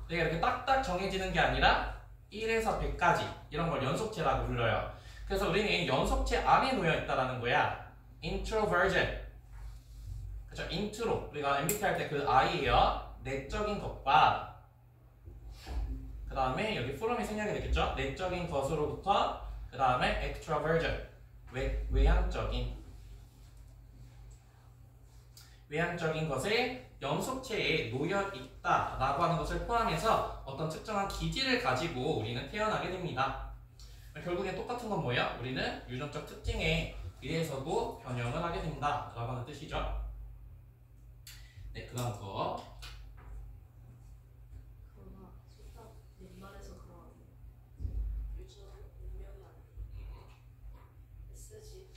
내가 이렇게 딱딱 정해지는 게 아니라 1에서 100까지 이런 걸 연속체라고 불러요. 그래서 우리는 연속체 안에 놓여 있다라는 거야. introversion. 그쵸? int로. 우리가 MBTI 할 때 그 I예요. 내적인 것과 그 다음에 여기 from이 생략이 되겠죠? 내적인 것으로부터 그 다음에 extroversion. 외향적인 것에 연속체에 놓여 있다라고 하는 것을 포함해서 어떤 특정한 기질을 가지고 우리는 태어나게 됩니다. 결국엔 똑같은 건 뭐예요? 우리는 유전적 특징에 의해서도 변형을 하게 된다라고 하는 뜻이죠. 네, 그 다음 거.
그러나 속담 옛말에서 그런 유전 운명이 아니고 메시지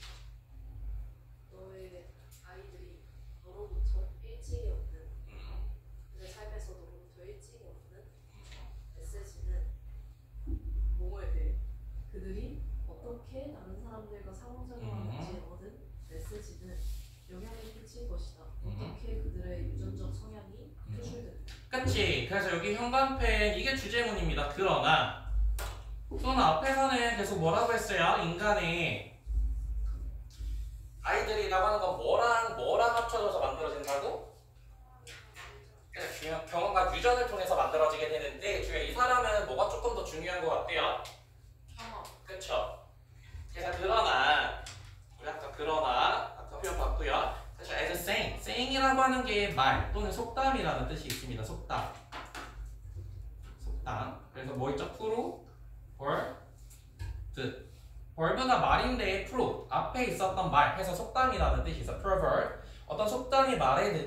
너의 아이들이 너로부터 일찍이 얻는 내 삶에서 너로부터 일찍이 얻는 메시지는 뭐에 대해 그들이 어떻게 다른 사람들과 상호작용하는지 얻은 메시지는 영향을 끼칠 것이다. 어떻게 그들의 유전적 성향이 표출된다.
그치? 그래서 여기 형광펜 이게 주제문입니다. 그러나 또는 앞에서는 계속 뭐라고 했어요? 인간의 아이들이라고 하는 건 뭐랑 합쳐져서 만들어진다고? 그래서 경험과 유전을 통해서 만들어지게 되는데 중에 이 사람은 뭐가 조금 더 중요한 것 같아요?
경험.
그쵸? 그래서 그러나 말 또는 속담이라는 뜻이 있습니다. 속담. 그래서 뭐 있죠? 프로, 벌드. 벌브가 말인데 프로 앞에 있었던 말 해서 속담이라는 뜻이 있어. proverb. 어떤 속담이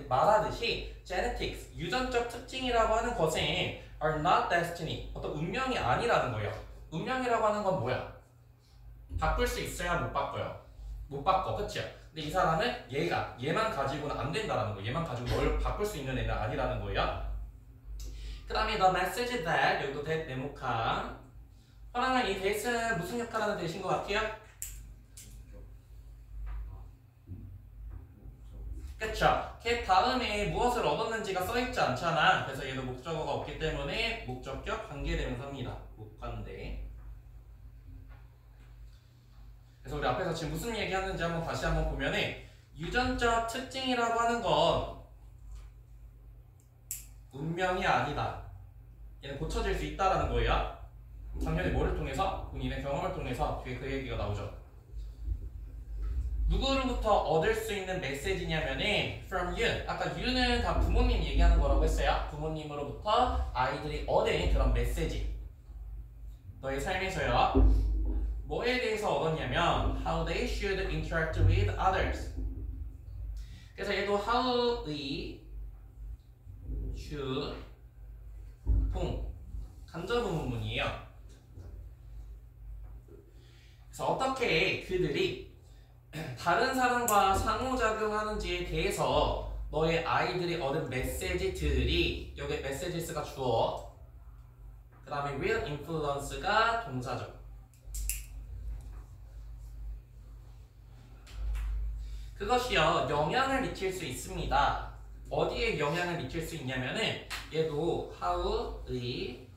말하듯이 genetics, 유전적 특징이라고 하는 것은 are not destiny, 어떤 운명이 아니라는 거예요. 운명이라고 하는 건 뭐야? 바꿀 수 있어야 못 바꿔요. 못 바꿔, 그치요? 근데 이 사람은 얘만 가지고는 안 된다라는 거예요. 얘만 가지고 뭘 바꿀 수 있는 애는 아니라는 거예요. 그 다음에 the message that, 여기도 that 네모칸. 허랑은 이 that은 무슨 역할하는 뜻인 것 같아요? 그쵸? 걔 다음에 무엇을 얻었는지가 써있지 않잖아. 그래서 얘도 목적어가 없기 때문에 목적격 관계대명사입니다. 목관대. 그래서 우리 앞에서 지금 무슨 얘기하는지 다시 한번 보면은 유전적 특징이라고 하는 건 운명이 아니다. 얘는 고쳐질 수 있다라는 거예요. 당연히 뭐를 통해서? 본인의 경험을 통해서 뒤에 그 얘기가 나오죠. 누구로부터 얻을 수 있는 메시지냐면은 from you. 아까 you는 다 부모님 얘기하는 거라고 했어요. 부모님으로부터 아이들이 얻은 그런 메시지. 너의 삶에서요. 뭐에 대해서 얻었냐면 how they should interact with others. 그래서 얘도 how they should 간접 의문문이에요. 그래서 어떻게 그들이 다른 사람과 상호작용하는지에 대해서 너의 아이들이 얻은 메시지들이, 여기 메시지스가 주어, 그 다음에 will influence가 동사죠. 그것이요 영향을 미칠 수 있습니다. 어디에 영향을 미칠 수 있냐면은 얘도 how they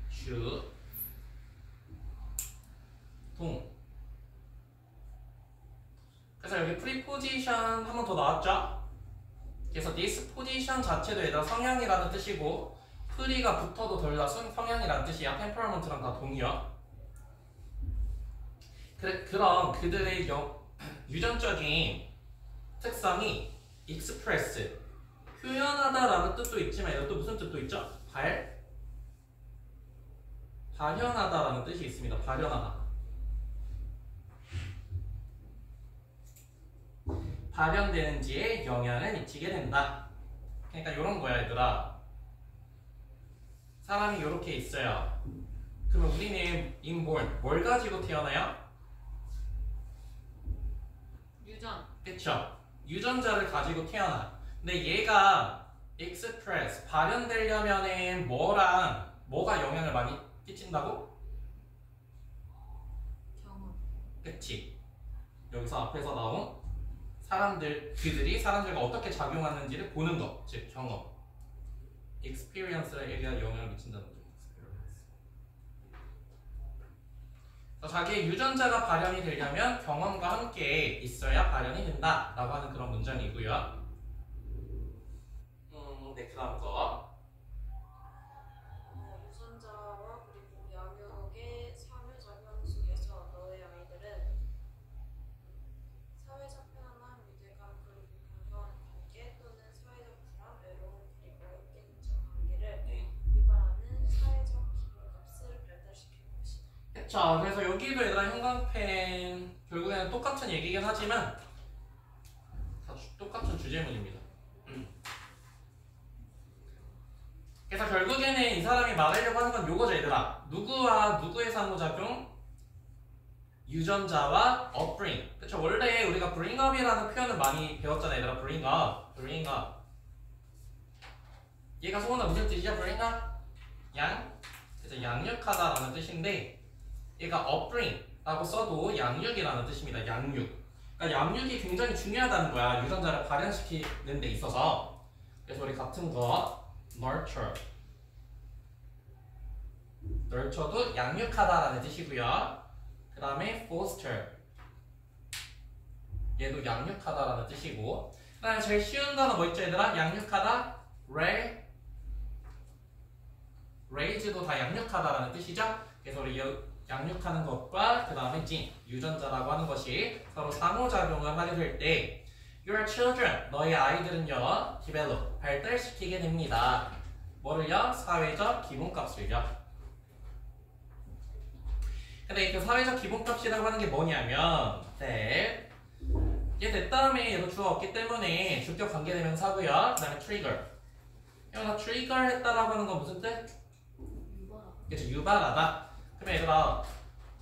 should 그래서 여기 preposition 한 번 더 나왔죠? 그래서 this position 자체도 얘들아 성향이라는 뜻이고 pre가 붙어도 덜 다 성향이라는 뜻이야. temperament랑 다 동의어. 그럼 그들의 유전적인 특성이 express, 표현하다라는 뜻도 있지만 얘도 또 무슨 뜻도 있죠? 발현하다라는 뜻이 있습니다. 발현하다. 발현되는지에 영향을 미치게 된다. 그러니까 이런 거야 얘들아. 사람이 이렇게 있어요. 그러면 우리는 inborn 뭘 가지고 태어나요?
유전.
그쵸? 유전자를 가지고 태어나. 근데 얘가 express 발현되려면은 뭐가 영향을 많이 끼친다고?
경험.
그치? 여기서 앞에서 나온 그들이 사람들과 어떻게 작용하는지를 보는 것, 즉 경험. experience에 대한 영향을 미친다는 거죠. 자기의 유전자가 발현이 되려면 경험과 함께 있어야 발현이 된다라고 하는 그런 문장이고요. 네, 그 다음 거.
유전자와 그리고 양육의 상호작용 속에서 너의 아이들은 사회적 편안함, 유대감, 그리고 공평한 관계 또는 사회적 불안, 외로움, 그리고 인격적 관계를 유발하는 사회적 기본값을 발달시킬 것이다.
그쵸. 그래서 여기도 얘들아 형광펜 결국에는 똑같은 얘기긴 하지만 다 똑같은 주제문입니다. 그래서 결국에는 이 사람이 말하려고 하는 건 요거죠 얘들아. 누구와 누구의 상호작용? 유전자와 upbring. 그쵸. 원래 우리가 bring up이라는 표현을 많이 배웠잖아 얘들아. bring up. 얘가 소원아 무슨 뜻이죠? bring up? 그래서 양육하다라는 뜻인데 얘가 upbring 라고 써도 양육이라는 뜻입니다. 양육. 그러니까 양육이 굉장히 중요하다는 거야. 유전자를 발현시키는 데 있어서. 그래서 우리 같은 거 nurture도 양육하다라는 뜻이고요. 그 다음에 foster 얘도 양육하다라는 뜻이고, 그 다음에 제일 쉬운 단어 뭐 있죠 얘들아? 양육하다, raise도 다 양육하다라는 뜻이죠. 그래서 우리 양육하는 것과 그 다음에 유전자라고 하는 것이 서로 상호작용을 하게 될 때 Your children, 너의 아이들은요, develop, 발달시키게 됩니다. 뭐를요? 사회적 기본값을요. 근데 그 사회적 기본값이라고 하는 게 뭐냐면 that 얘 that 다음에 얘도 주어 없기 때문에 주격 관계대명사고요. 그 다음에 trigger. 얘가 trigger 했다라고 하는 건 무슨 뜻?
유발하다.
그렇죠. 유발하다. 그러면 얘들아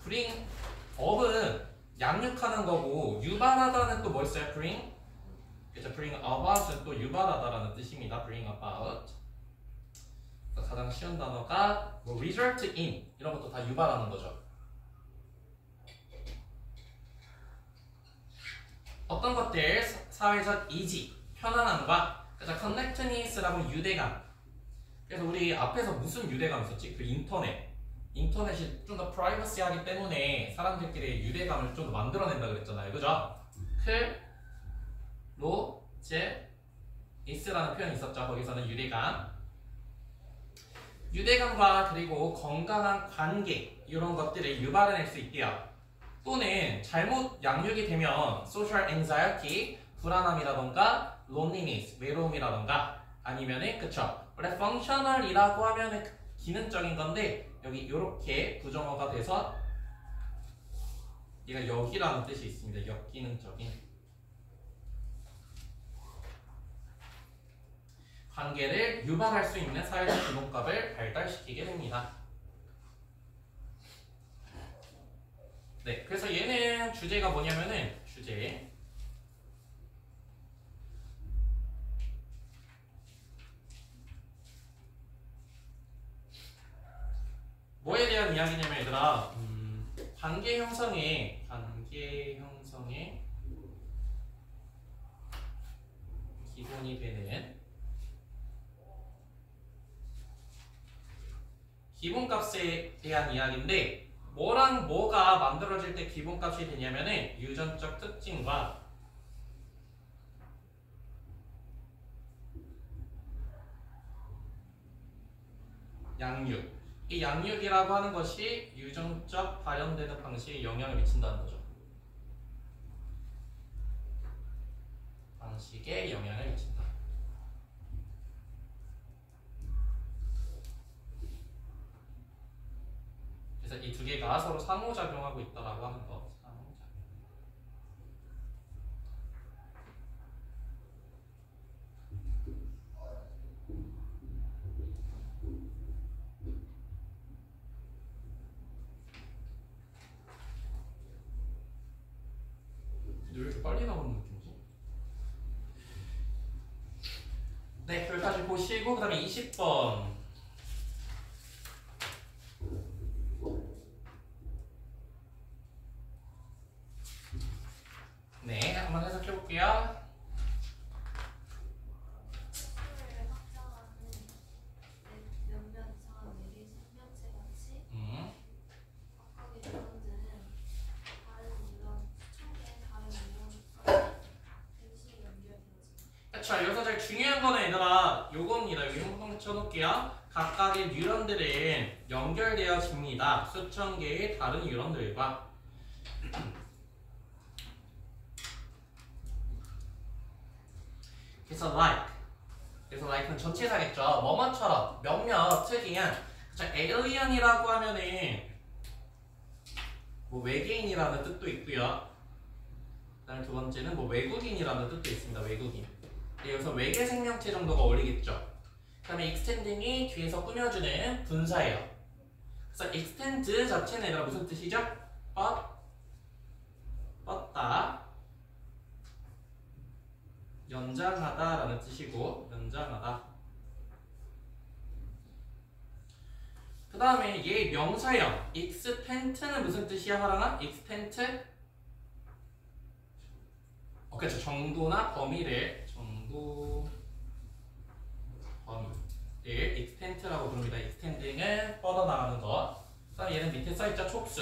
bring up은 양육하는 거고 유발하다는 또 뭐 있어요? bring? 그렇죠. bring about은 또 유발하다라는 뜻입니다. bring about. 가장 쉬운 단어가 뭐 result in 이런 것도 다 유발하는 거죠. 어떤 것들 사회적 이지, 편안함과 그래서 connectedness라고 유대감. 그래서 우리 앞에서 무슨 유대감 있었지? 그 인터넷이 좀 더 프라이버시하기 때문에 사람들끼리 유대감을 좀 더 만들어낸다 그랬잖아요, 그죠? 클로제이스라는 표현이 있었죠. 거기서는 유대감과 그리고 건강한 관계 이런 것들을 유발해낼 수 있대요. 또는 잘못 양육이 되면 social anxiety, 불안함이라던가 loneliness, 외로움이라던가 아니면은 그쵸 원래 functional이라고 하면은 기능적인 건데 여기 이렇게 부정어가 돼서 얘가 역이라는 뜻이 있습니다. 역기능적인 관계를 유발할 수 있는 사회적 기본값을 발달시키게 됩니다. 네, 그래서 얘는 주제가 뭐냐면은 주제 뭐에 대한 이야기냐면 얘들아 관계 형성의 기본이 되는 기본값에 대한 이야기인데 뭐랑 뭐가 만들어질 때 기본값이 되냐면은 유전적 특징과 양육. 이 양육이라고 하는 것이 유전적 발현되는 방식에 영향을 미친다는 거죠. 방식에 영향을 미친다. 그래서 이 두 개가 서로 상호작용하고 있다라고 하는 거. 상호작용. 왜 이렇게 빨리 나오는 느낌이지? 네, 여기까지 보시고 그 다음에 20번 네, 한번 해석해볼게요.
를 확장하는 몇몇 이상한 외계 생명체 같이 각각의 유형들은 다른 유형, 수천 개의 다른 유형과 동시에 연결되어집니다.
그쵸, 여기서 제일 중요한 거는 얘들아 요겁니다. 여기 한번 쳐놓을게요. 각각의 뉴런들은 연결되어집니다. 수천 개의 다른 뉴런들과. 그래서 like는 전치사겠죠. 뭐뭐처럼 몇몇 특이한. 그쵸, alien이라고 하면은 뭐 외계인이라는 뜻도 있고요. 그다음에 두 번째는 뭐 외국인이라는 뜻도 있습니다. 외국인. 네, 여기서 외계 생명체 정도가 어울리겠죠. 그다음에 extending이 뒤에서 꾸며주는 분사예요. 그래서 extend 자체는 얘들아 무슨 뜻이죠? 뻗다, 연장하다라는 뜻이고 연장하다. 그 다음에 얘 명사형 extend는 무슨 뜻이야 하랑아? extend 그렇죠. 정도나 범위를 extend라고 부릅니다. extending은 뻗어나가는 것. 그다음 얘는 밑에 써있죠. 촉수.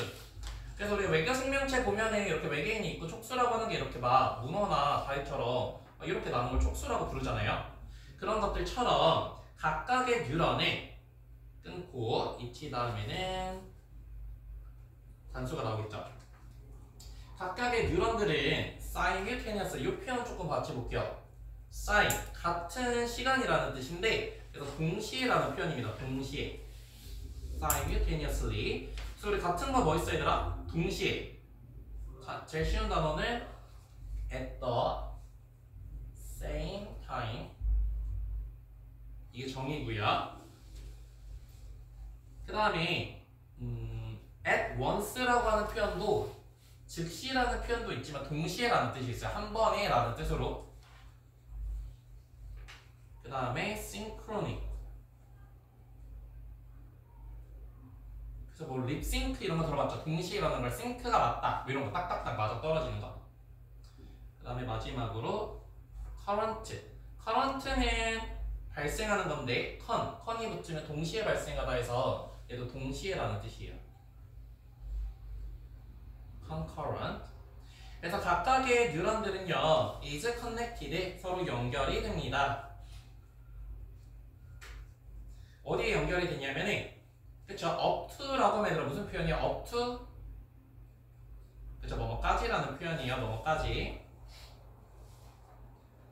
그래서 우리 외계 생명체 보면은 이렇게 외계인이 있고 촉수라고 하는 게 이렇게 막 문어나 바위처럼 이렇게 나는 걸 촉수라고 부르잖아요. 그런 것들처럼 각각의 뉴런을 끊고 이치 다음에는 단수가 나오겠죠. 각각의 뉴런들은 simultaneous 이 표현 조금 같이 볼게요. sim 같은 시간이라는 뜻인데 그래서 동시에라는 표현입니다. 동시에 simultaneously. 그래서 우리 같은 거 뭐 있어 얘들아? 동시에. 자, 제일 쉬운 단어는 at the same time. 이게 정의고요. 그 다음에 at once라고 하는 표현도 즉시라는 표현도 있지만 동시에라는 뜻이 있어요. 한 번에 라는 뜻으로. 그 다음에 synchronic. 그래서 뭐 립싱크 이런 거 들어봤죠? 동시에라는 걸 싱크가 맞다 이런 거 딱딱딱 맞아 떨어지는 거. 그 다음에 마지막으로 current. current는 발생하는 건데 con이 붙으면 동시에 발생하다 해서 얘도 동시에라는 뜻이에요. concurrent. 그래서 각각의 뉴런들은요 is connected 서로 연결이 됩니다. 어디에 연결이 되냐면은 그쵸 up to라고 하면 얘들아 무슨 표현이야? up to 그쵸 뭐뭐까지라는 표현이에요. 뭐뭐까지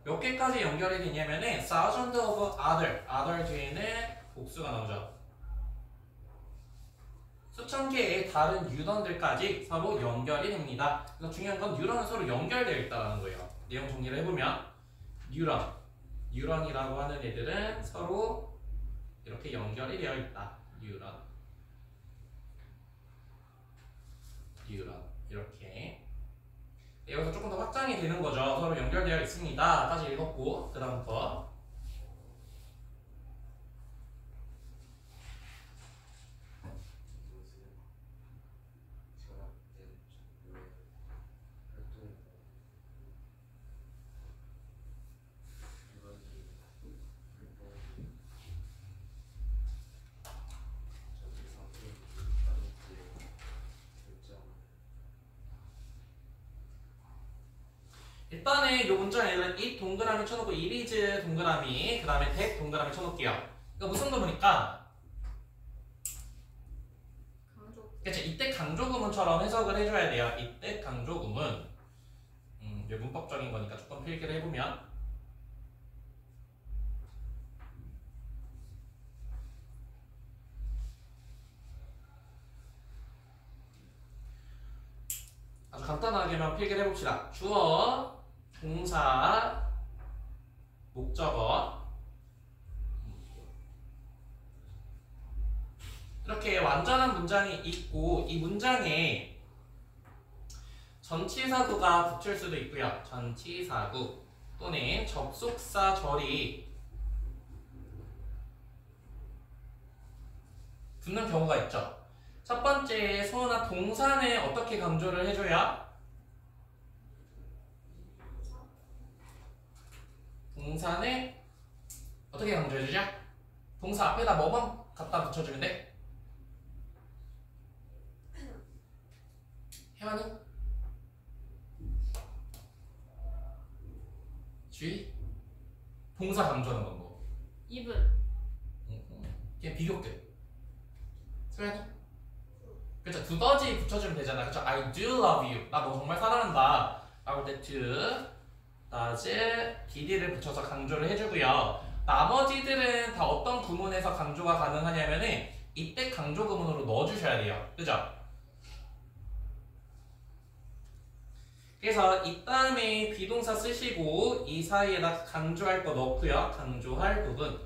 몇 개까지 연결이 되냐면은 thousand of other 뒤에는 복수가 나오죠. 수천 개의 다른 뉴런들까지 서로 연결이 됩니다. 그래서 중요한 건 뉴런은 서로 연결되어 있다는 거예요. 내용 정리를 해보면 뉴런이라고 하는 애들은 서로 이렇게 연결이 되어 있다. 뉴런 이렇게. 여기서 조금 더 확장이 되는 거죠. 서로 연결되어 있습니다. 까지 읽었고 그 다음부터 일단은 이 문장에는 이 동그라미 쳐놓고 it is 동그라미 그 다음에 that 동그라미 쳐놓을게요. 이거 무슨 구문일까? 그치 이때 강조구문처럼 해석을 해줘야 돼요. 이때 강조구문 이게 문법적인 거니까 조금 필기를 해보면 아주 간단하게만 필기를 해봅시다. 주어 동사, 목적어 이렇게 완전한 문장이 있고 이 문장에 전치사구가 붙을 수도 있고요. 전치사구 또는 접속사 절이 붙는 경우가 있죠. 첫 번째 소은아 동사는 어떻게 강조를 해줘야? 동사는 어떻게 강조해주죠? 동사 앞에다 뭐만 갖다 붙여주면 돼? 혜환이? 주의? 동사 강조하는 건 뭐?
이분
그냥 비교급. 소연이? 그쵸, 두더지 붙여주면 되잖아. 그쵸? I do love you. 나 너 정말 사랑한다. 라고 할 때 do, does, did를 붙여서 강조를 해주고요. 나머지들은 다 어떤 구문에서 강조가 가능하냐면은 이때 강조 구문으로 넣어주셔야 돼요. 그죠? 그래서 이 다음에 비동사 쓰시고 이 사이에다 강조할 거 넣고요. 강조할 부분.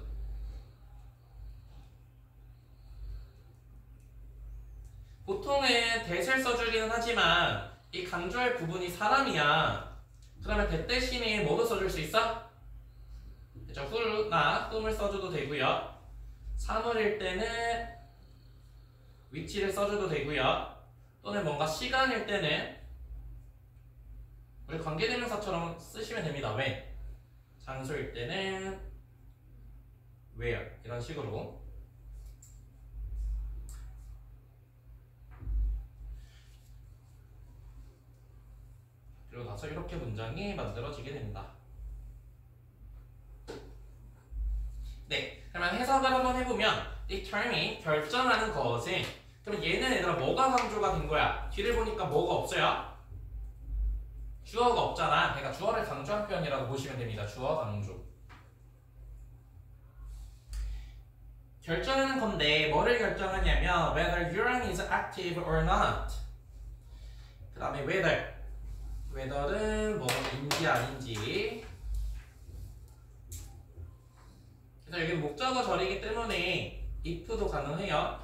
보통은 that을 써주기는 하지만 이 강조할 부분이 사람이야. 그러면 that 대신에 뭐도 써줄 수 있어? 그쵸? who나 whom을 써줘도 되고요. 사물일 때는 위치를 써줘도 되고요. 또는 뭔가 시간일 때는 우리 관계대명사처럼 쓰시면 됩니다. when. 장소일 때는 where. 이런 식으로. 그리고 나서 이렇게 문장이 만들어지게 됩니다. 네, 그러면 해석을 한번 해보면 determine, 결정하는 것은 그럼 얘는 얘들아 뭐가 강조가 된 거야? 뒤를 보니까 뭐가 없어요? 주어가 없잖아. 그러니까 주어를 강조한 표현이라고 보시면 됩니다. 주어 강조. 결정하는 건데 뭐를 결정하냐면 whether urine is active or not. 그 다음에 whether는 뭐인지 아닌지. 그래서 여기 목적어 절이기 때문에 if도 가능해요.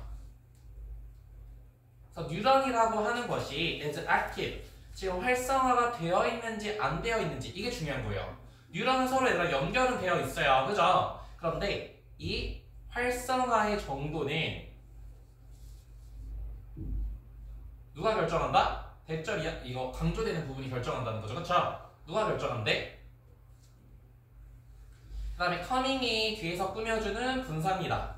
그래서 뉴런이라고 하는 것이 is active, 지금 활성화가 되어 있는지 안 되어 있는지 이게 중요한 거예요. 뉴런은 서로 얘들아 연결은 되어 있어요. 그죠? 그런데 이 활성화의 정도는 누가 결정한다? 대절이야. 이거 강조되는 부분이 결정한다는 거죠. 그쵸? 누가 결정한대? 그 다음에 coming이 뒤에서 꾸며주는 분사입니다.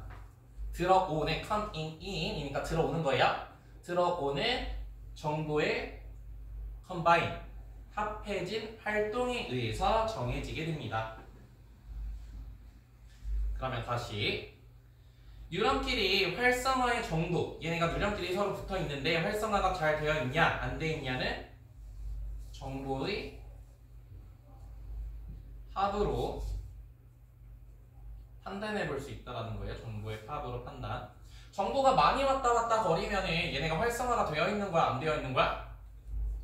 들어오는 coming in이니까 들어오는 거예요. 들어오는 정도의 combine, 합해진 활동에 의해서 정해지게 됩니다. 그러면 다시 뉴런끼리 활성화의 정도, 얘네가 뉴런끼리 서로 붙어 있는데 활성화가 잘 되어 있냐 안 되어 있냐는 정보의 합으로 판단해 볼 수 있다는 거예요. 정보의 합으로 판단. 정보가 많이 왔다 갔다 거리면은 얘네가 활성화가 되어 있는 거야 안 되어 있는 거야?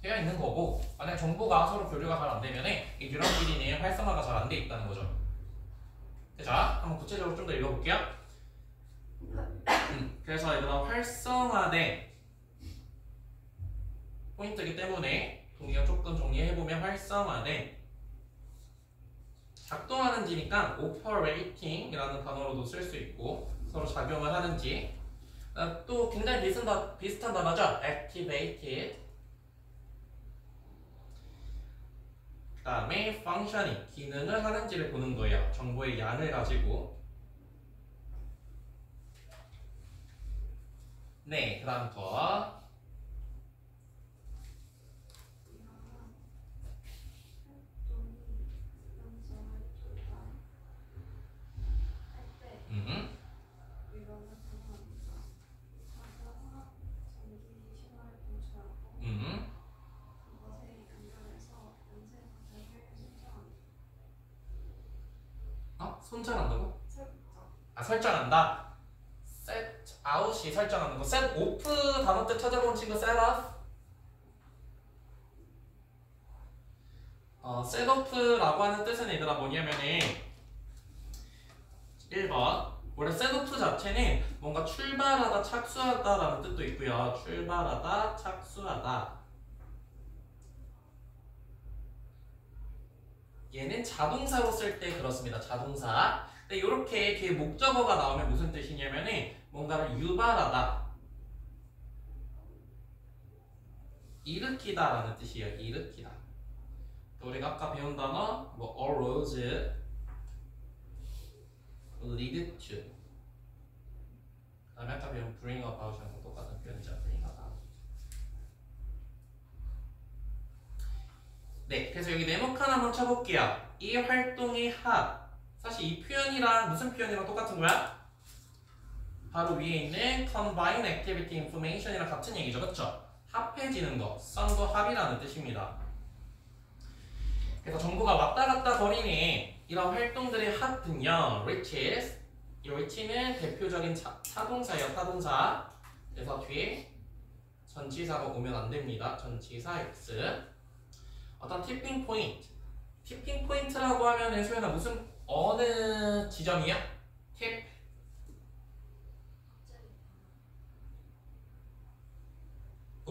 되어 있는 거고, 만약 정보가 서로 교류가 잘 안 되면은 이 뉴런끼리는 활성화가 잘 안 돼 있다는 거죠. 자, 한번 구체적으로 좀 더 읽어볼게요. 그래서 얘들아 활성화된 포인트이기 때문에 동의어 조금 정리해보면 활성화된 작동하는지니까 operating 이라는 단어로도 쓸 수 있고 서로 작용을 하는지, 또 굉장히 비슷한 단어죠. activated. 그 다음에 functioning, 기능을 하는지를 보는 거예요. 정보의 양을 가지고. 네, 그 다음 거. 손절한다고? 설정한다. set out이 설정하는 거. set off 단어 때 찾아본 친구 set off. set off라고 하는 뜻은 얘들아 뭐냐면은 1번 원래 set off 자체는 뭔가 출발하다, 착수하다라는 뜻도 있고요. 출발하다, 착수하다. 얘는 자동사로 쓸 때 그렇습니다. 자동사. 근데 이렇게 뒤에 목적어가 나오면 무슨 뜻이냐면은 뭔가를 유발하다, 일으키다라는 뜻이에요. 일으키다. 우리가 아까 배운 단어 뭐 arouse, lead to. 그다음에 아까 배운 bring about이랑 똑같은 표현이죠. bring about. 네, 그래서 여기 네모칸 한번 쳐볼게요. 이 활동의 합. 사실 이 표현이랑 무슨 표현이랑 똑같은 거야? 바로 위에 있는 combine activity information이랑 같은 얘기죠. 그쵸? 합해지는 거. 썸도 합이라는 뜻입니다. 그래서 정보가 왔다 갔다 거리는 이런 활동들의 합은요, reaches. 이 reach는 대표적인 타동사예요. 타동사. 그래서 뒤에 전치사가 오면 안 됩니다. 전치사 X. 어떤 티핑 포인트. 티핑 포인트라고 하면은 소연아 무슨 어느 지점이야? 팁.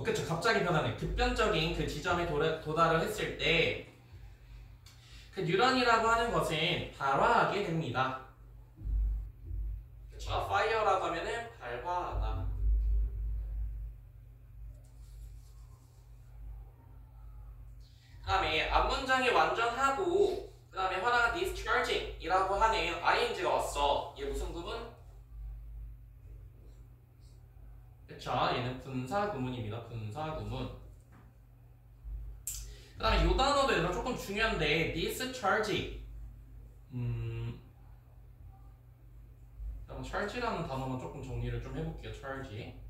그쵸. 갑자기 변하는 급변적인 그 지점에 도달을 했을 때 그 뉴런이라고 하는 것은 발화하게 됩니다. 그쵸. fire라고 하면은 발화하다. 그 다음에 앞문장이 완전하고 그 다음에 하나가 discharging 이라고 하는 ing가 왔어. 얘 무슨 구문? 그쵸. 얘는 분사 구문입니다. 분사 구문. 그 다음에 이 단어도 얘들아 조금 중요한데 discharging. 그럼 charge라는 단어만 조금 정리를 좀 해볼게요. charge.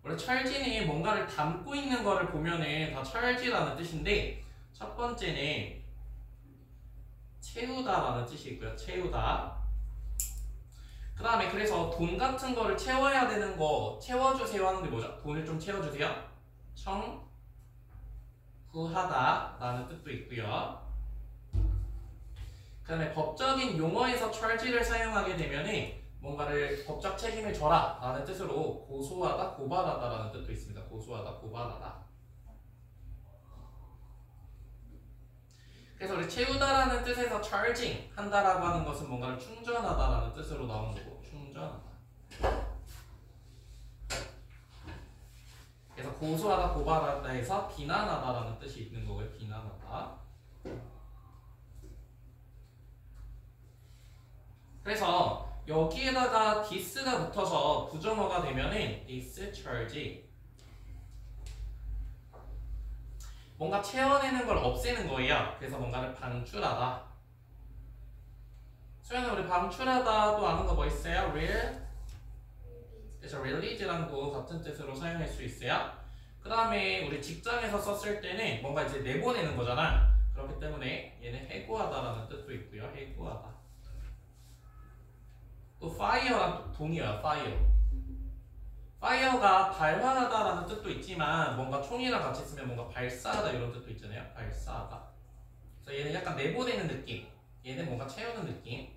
원래 찰진이 뭔가를 담고 있는 거를 보면은 다 찰지라는 뜻인데 첫 번째는 채우다라는 뜻이 있고요. 채우다. 그 다음에 그래서 돈 같은 거를 채워야 되는 거 채워주세요 하는데 뭐죠? 돈을 좀 채워주세요. 청구하다 라는 뜻도 있고요. 그 다음에 법적인 용어에서 charge를 사용하게 되면은 뭔가를 법적 책임을 져라 라는 뜻으로 고소하다, 고발하다 라는 뜻도 있습니다. 고소하다, 고발하다. 그래서 우리 채우다라는 뜻에서 charging 한다라고 하는 것은 뭔가를 충전하다라는 뜻으로 나오는 거고 충전하다. 그래서 고소하다, 고발하다에서 비난하다라는 뜻이 있는 거고요. 비난하다. 그래서 여기에다가 this가 붙어서 부정어가 되면은 discharge 뭔가 채워내는 걸 없애는 거예요. 그래서 뭔가를 방출하다. 수연은 우리 방출하다 또 아는 거 뭐 있어요? 그래서 release랑 도 같은 뜻으로 사용할 수 있어요. 그 다음에 우리 직장에서 썼을 때는 뭔가 이제 내보내는 거잖아. 그렇기 때문에 얘는 해고하다라는 뜻도 있고요. 해고하다. 또 fire랑 동의어요. fire가 발화하다라는 뜻도 있지만 뭔가 총이랑 같이 쓰면 뭔가 발사하다 이런 뜻도 있잖아요. 발사하다. 그래서 얘는 약간 내보내는 느낌. 얘는 뭔가 채우는 느낌.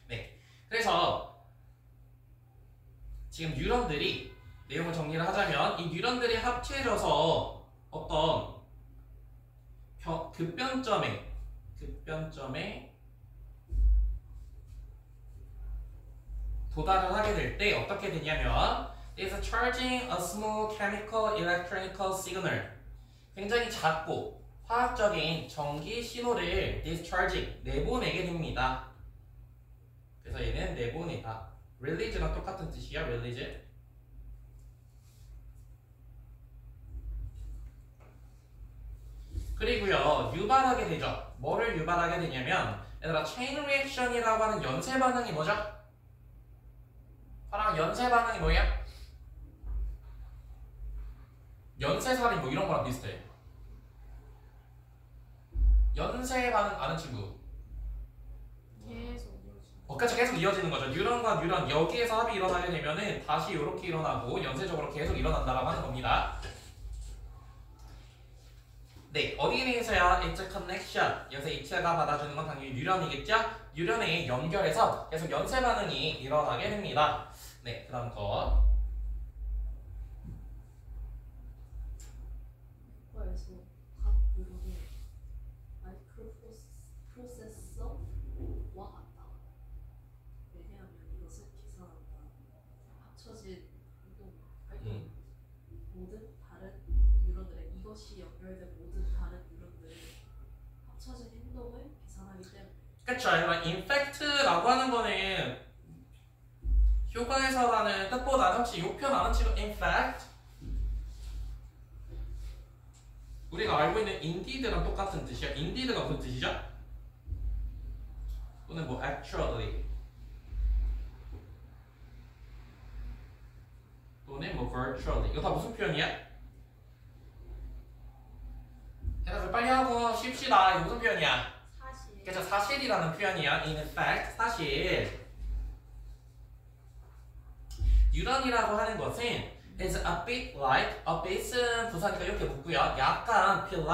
네. 그래서 지금 뉴런들이 내용을 정리를 하자면 이 뉴런들이 합쳐져서 어떤 급변점에 도달을 하게 될 때 어떻게 되냐면 is charging a small chemical electrical signal 굉장히 작고 화학적인 전기 신호를 discharging 내보내게 됩니다. 그래서 얘는 내보내다. release랑 똑같은 뜻이야. release. 그리고요 유발하게 되죠. 뭐를 유발하게 되냐면 얘들아 체인 리액션이라고 하는 연쇄 반응이 뭐죠? 파랑 연쇄 반응이 뭐야? 연쇄살인 뭐 이런 거랑 비슷해. 연쇄 반응 아는 친구? 계속 이어지는 거죠. 뉴런과 뉴런 여기에서 합이 일어나게 되면은 다시 이렇게 일어나고 연쇄적으로 계속 일어난다라고 하는 겁니다. 네, 어디에서야 interconnection 여기서 H가 받아주는 건 당연히 뉴런이겠죠? 뉴런에 연결해서 계속 연쇄 반응이 일어나게 됩니다. 네, 그 다음 거
국가에서 각 부분이 마이크로 프로세서와 같다. 왜냐하면 이것을 계산한다. 합쳐진 활동 모든 다른 뉴런들의 이것이 연결된 모든 다른 뉴런들의 합쳐진 행동을 계산하기 때문에.
그쵸. infect라고 하는 거는 효과에서라는 뜻보다는 혹시 요 표 아는 친구 infect 우리가 알고 있는 indeed랑 똑같은 뜻이야. indeed가 무슨 뜻이죠? 또는 뭐 actually 또는 뭐 virtually 이거 다 무슨 표현이야? 대답을 빨리 하고 쉽시다. 이거 무슨 표현이야?
사실.
그쵸. 사실이라는 표현이야. in fact 사실. 뉴런이라고 하는 것은 is a bit like, a bit은 부사니까 이렇게 붙고요. 약간 feel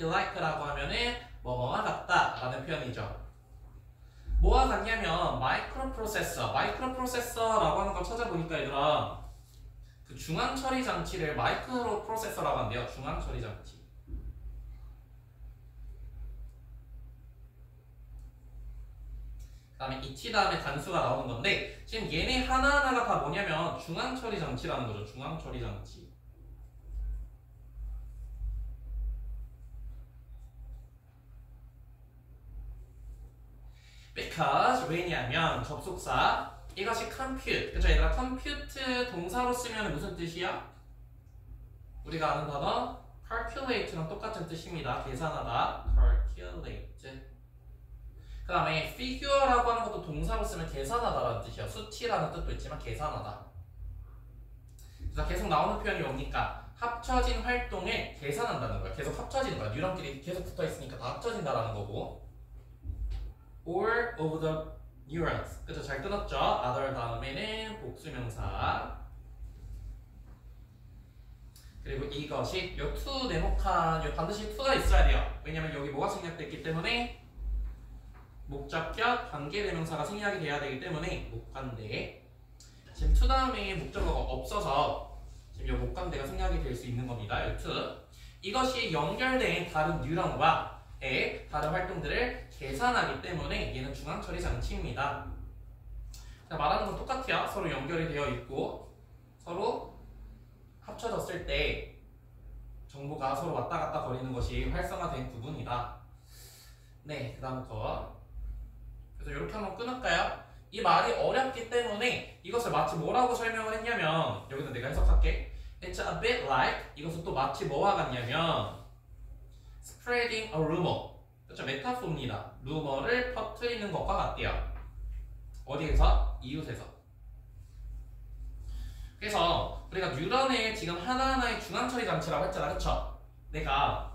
like라고 하면은 뭐뭐와 같다 라는 표현이죠. 뭐와 같냐면 마이크로프로세서라고 하는 걸 찾아보니까 얘들아 그 중앙처리 장치를 마이크로프로세서라고 한대요. 중앙처리 장치. 그 다음에 이치 다음에 단수가 나오는 건데 지금 얘네 하나하나가 다 뭐냐면 중앙처리 장치라는 거죠. 중앙처리 장치. because 왜냐면 접속사 이것이 compute 그쵸 얘들아 compute 동사로 쓰면 무슨 뜻이야? 우리가 아는 단어 calculate랑 똑같은 뜻입니다. 계산하다 calculate 그 다음에 figure라고 하는 것도 동사로 쓰면 계산하다라는 뜻이야. 수치라는 뜻도 있지만 계산하다. 그래서 계속 나오는 표현이 뭡니까? 합쳐진 활동을 계산한다는 거야. 계속 합쳐지는 거야. 뉴런끼리 계속 붙어있으니까 다 합쳐진다라는 거고. All of the neurons. 그죠? 잘 끊었죠? other 다음에는 복수명사. 그리고 이것이 요 to 네모칸 요 반드시 to가 있어야 돼요. 왜냐면 여기 뭐가 생략됐기 때문에 목적격 관계대명사가 생략이 돼야 되기 때문에 목관대. 지금 to 다음에 목적어가 없어서 지금 요 목관대가 생략이 될 수 있는 겁니다. 요 to. 이것이 연결된 다른 뉴런과의 다른 활동들을 계산하기 때문에 얘는 중앙처리 장치입니다. 말하는 건 똑같아요. 서로 연결이 되어 있고 서로 합쳐졌을 때 정보가 서로 왔다 갔다 거리는 것이 활성화된 부분이다. 네, 그 다음 거. 그래서 이렇게 한번 끊을까요? 이 말이 어렵기 때문에 이것을 마치 뭐라고 설명을 했냐면 여기는 내가 해석할게. It's a bit like 이것은 또 마치 뭐와 같냐면 spreading a rumor. 그렇죠? 메타포입니다. 루머를 퍼뜨리는 것과 같대요. 어디에서? 이웃에서. 그래서 우리가 뉴런의 지금 하나하나의 중앙처리 장치라고 했잖아. 그쵸? 내가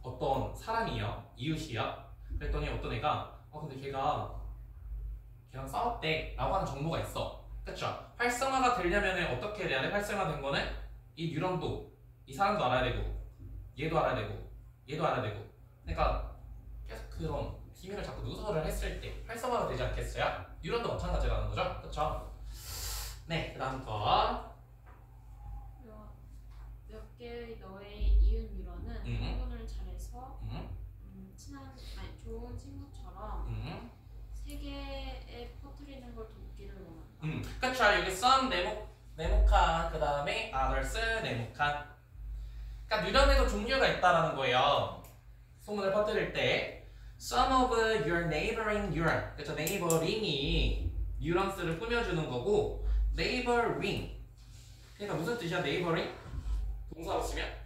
어떤 사람이요. 이웃이요. 그랬더니 어떤 애가 근데 걔랑 싸웠대 라고 하는 정보가 있어. 그쵸? 활성화가 되려면 어떻게 해야 돼? 활성화된 거는 이 뉴런도 이 사람도 알아야 되고 얘도 알아야 되고 얘도 알아야 되고 그러니까 계속 그런 비밀을 자꾸 누설을 했을 때 활성화가 되지 않겠어요? 뉴런도 마찬가지라는 거죠. 그쵸? 네, 그 다음 거.
몇 개의 너의 이웃 뉴런은 구분을 잘해서 좋은 친구처럼 세계에 퍼뜨리는 걸 돕기를 원한다.
그쵸. 여기 some 네모칸 그 다음에 others 네모칸. 그러니까 뉴런에도 종류가 있다라는 거예요. 소문을 퍼뜨릴 때 some of your neighboring neuron. 그쵸. 네이버링이 뉴런스를 꾸며주는 거고 neighboring. 그러니까 무슨 뜻이야? neighboring? 동사로 쓰면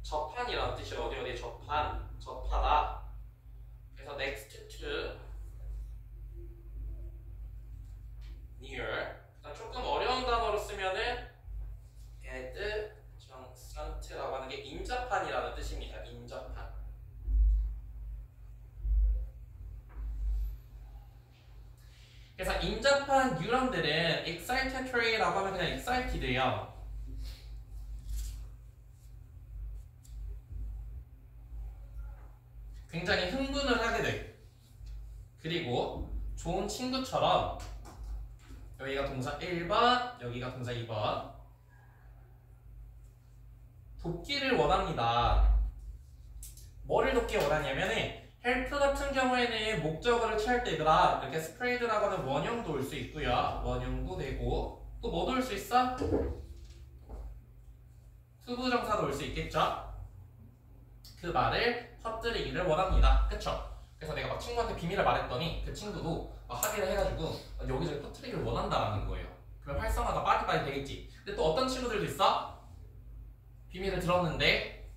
접한이라는 뜻이야. 어디 접한, 접하다. 그래서 next to, near. 조금 어려운 단어로 쓰면은 adjacent라고 하는 게 인접한이라는 뜻입니다. 인접한. 그래서 인접한 뉴런들은 excitatory라고 하면 그냥 excited예요. 굉장히 흥분을 하게 돼. 그리고 좋은 친구처럼 여기가 동사 1번, 여기가 동사 2번. 돕기를 원합니다. 뭐를 돕기 원하냐면은 help 같은 경우에는 목적어를 취할 때 얘들아 이렇게 spread라고 하는 원형도 올 수 있고요. 원형도 되고 또 뭐도 올 수 있어? 투부정사도 올 수 있겠죠? 그 말을 퍼뜨리기를 원합니다. 그쵸? 그래서 내가 막 친구한테 비밀을 말했더니 그 친구도 확인을 해가지고 여기저기 퍼뜨리기를 원한다라는 거예요. 그럼 활성화가 빨리빨리 되겠지. 근데 또 어떤 친구들도 있어? 비밀을 들었는데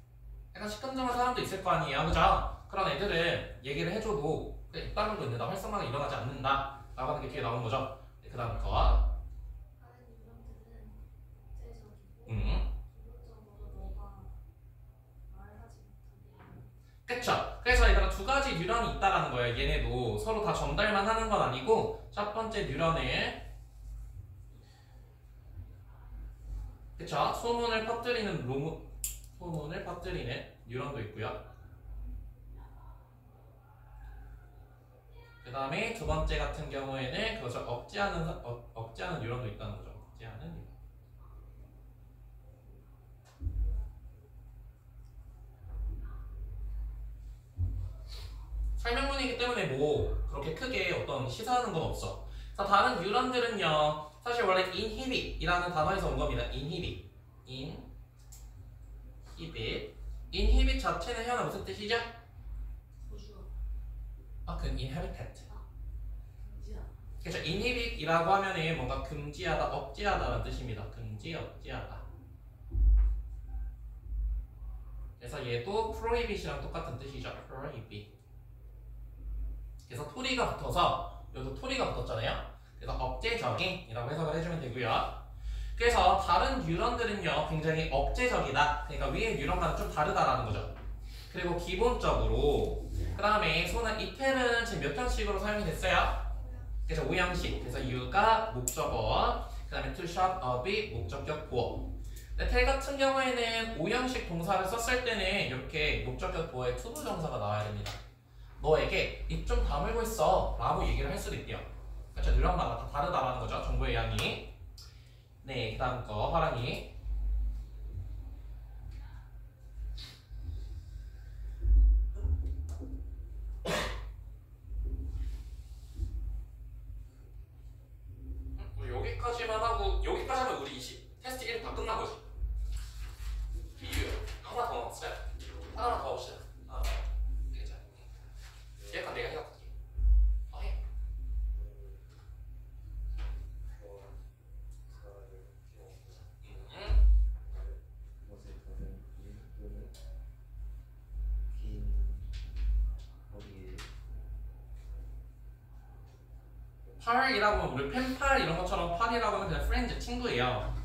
약간 시큰둥한 사람도 있을 거 아니에요. 그죠? 그런 애들은 얘기를 해줘도 있다는 거 있는다. 활성화가 일어나지 않는다 라고 하는 게 뒤에 나오는 거죠. 그 다음 거.
다른 유형들은 국제적이고 기본적으로 너가 말하지 못하게.
그쵸? 그래서 얘들아 두 가지 뉴런이 있다라는 거예요. 얘네도 서로 다 전달만 하는 건 아니고 첫 번째 뉴런을 그쵸? 소문을 퍼뜨리는 뉴런도 있고요. 그 다음에 두 번째 같은 경우에는 그것을 억제하는 뉴런도 있다는 거죠. 억제하는 뉴런. 설명문이기 때문에 뭐 그렇게 크게 어떤 시사하는 건 없어. 자, 다른 뉴런들은요. 사실 원래 inhibit이라는 단어에서 온 겁니다. inhibit. inhibit 자체는 현아 무슨 뜻이죠?
보조.
그 inhabitant.
금지야.
그렇죠. inhibit이라고 하면은 뭔가 금지하다, 억제하다라는 뜻입니다. 금지, 억제하다. 그래서 얘도 prohibit이랑 똑같은 뜻이죠. prohibit. 그래서 토리가 붙어서 여기도 토리가 붙었잖아요. 그래서 억제적인이라고 해석을 해주면 되고요. 그래서 다른 뉴런들은요 굉장히 억제적이다. 그러니까 위에 뉴런과는 좀 다르다라는 거죠. 그리고 기본적으로 그 다음에 소는 이텔은 지금 몇 형식으로 사용이 됐어요? 그래서 5형식. 그래서 you가 목적어, 그 다음에 to shut up이 목적격 보어. 근데 텔 같은 경우에는 5형식 동사를 썼을 때는 이렇게 목적격 보어에 투부 정사가 나와야 됩니다. 너에게 입 좀 다물고 있어 라고 얘기를 할 수도 있대요. 그렇죠? 뉴런마다 다 다르다라는 거죠. 정보의 양이. 네, 그 다음 거 화랑이. 여기까지만 하고 여기까지 하면 우리 테스트 1 다 끝난 거지. 비유 하나 더 넣었어요? 하나 더 봅시다. 하나 더. 괜찮아. 얘가 내가 해볼게. 해.
그것에 따른 이유 또는 긴 허리에
팔이라고 하면 우리 펜팔 이런 것처럼 팔이라고 하면 그냥 프렌즈 친구예요.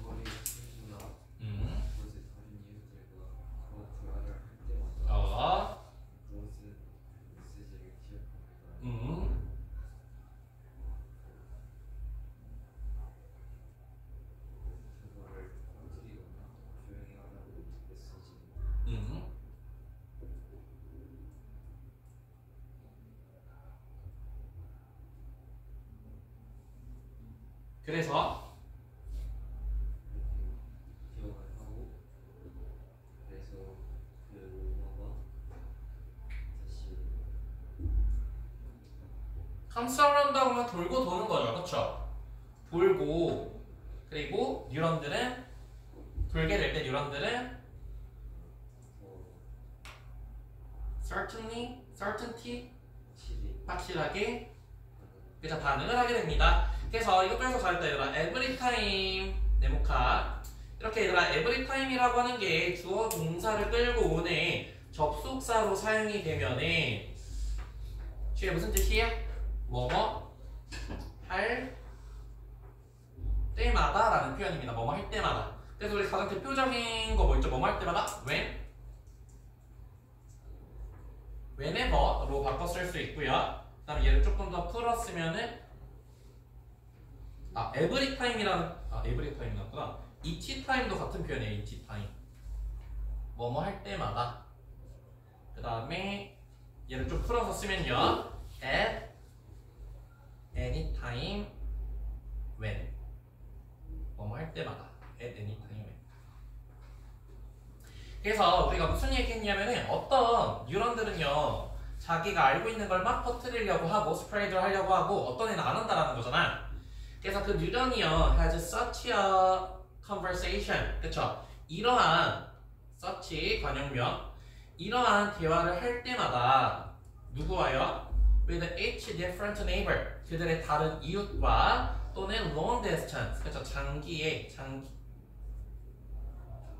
머리의 친구나
음.
그것에 다른 이유들과 그것 대화를 할 때마다 그것은 메시지를 기억합니다. 그거를 퍼뜨리거나 조용히 하라고 메시지.
그래서
기억을 하고 그래서 그 로마가 다시
감싸는다고 하면 돌고 도는 거죠. 그렇죠? 돌고 그리고 뉴런들은 돌게 될 때 뉴런들은 certainly, certainty
확실히
확실하게 그래서 반응을 하게 됩니다. 그래서 이것도 해석 잘했다 얘들아. every time 네모카 이렇게 얘들아 every time이라고 하는 게 주어 동사를 끌고 오는 접속사로 사용이 되면은 뒤에 무슨 뜻이야? 뭐뭐 할 때마다 라는 표현입니다. 뭐뭐 할 때마다. 그래서 우리 가장 대표적인 거 뭐 있죠? 뭐뭐 할 때마다 whenever로 바꿔 쓸 수 있고요. 그 다음에 얘를 조금 더 풀었으면은 every time이라는 every time 나왔구나. each time도 같은 표현이에요. each time. 뭐뭐 할 때마다. 그 다음에 얘를 좀 풀어서 쓰면요. at any time when. 뭐뭐 할 때마다. at any time when. 그래서 우리가 무슨 얘기했냐면은 어떤 뉴런들은요 자기가 알고 있는 걸 막 퍼뜨리려고 하고 스프레이드를 하려고 하고 어떤 애는 안 한다라는 거잖아. 그래서 그 뉴런이요 has such a conversation, 그쵸? 이러한 such 관용명 이러한 대화를 할 때마다 누구와요? with each different neighbor 그들의 다른 이웃과 또는 long distance, 그쵸?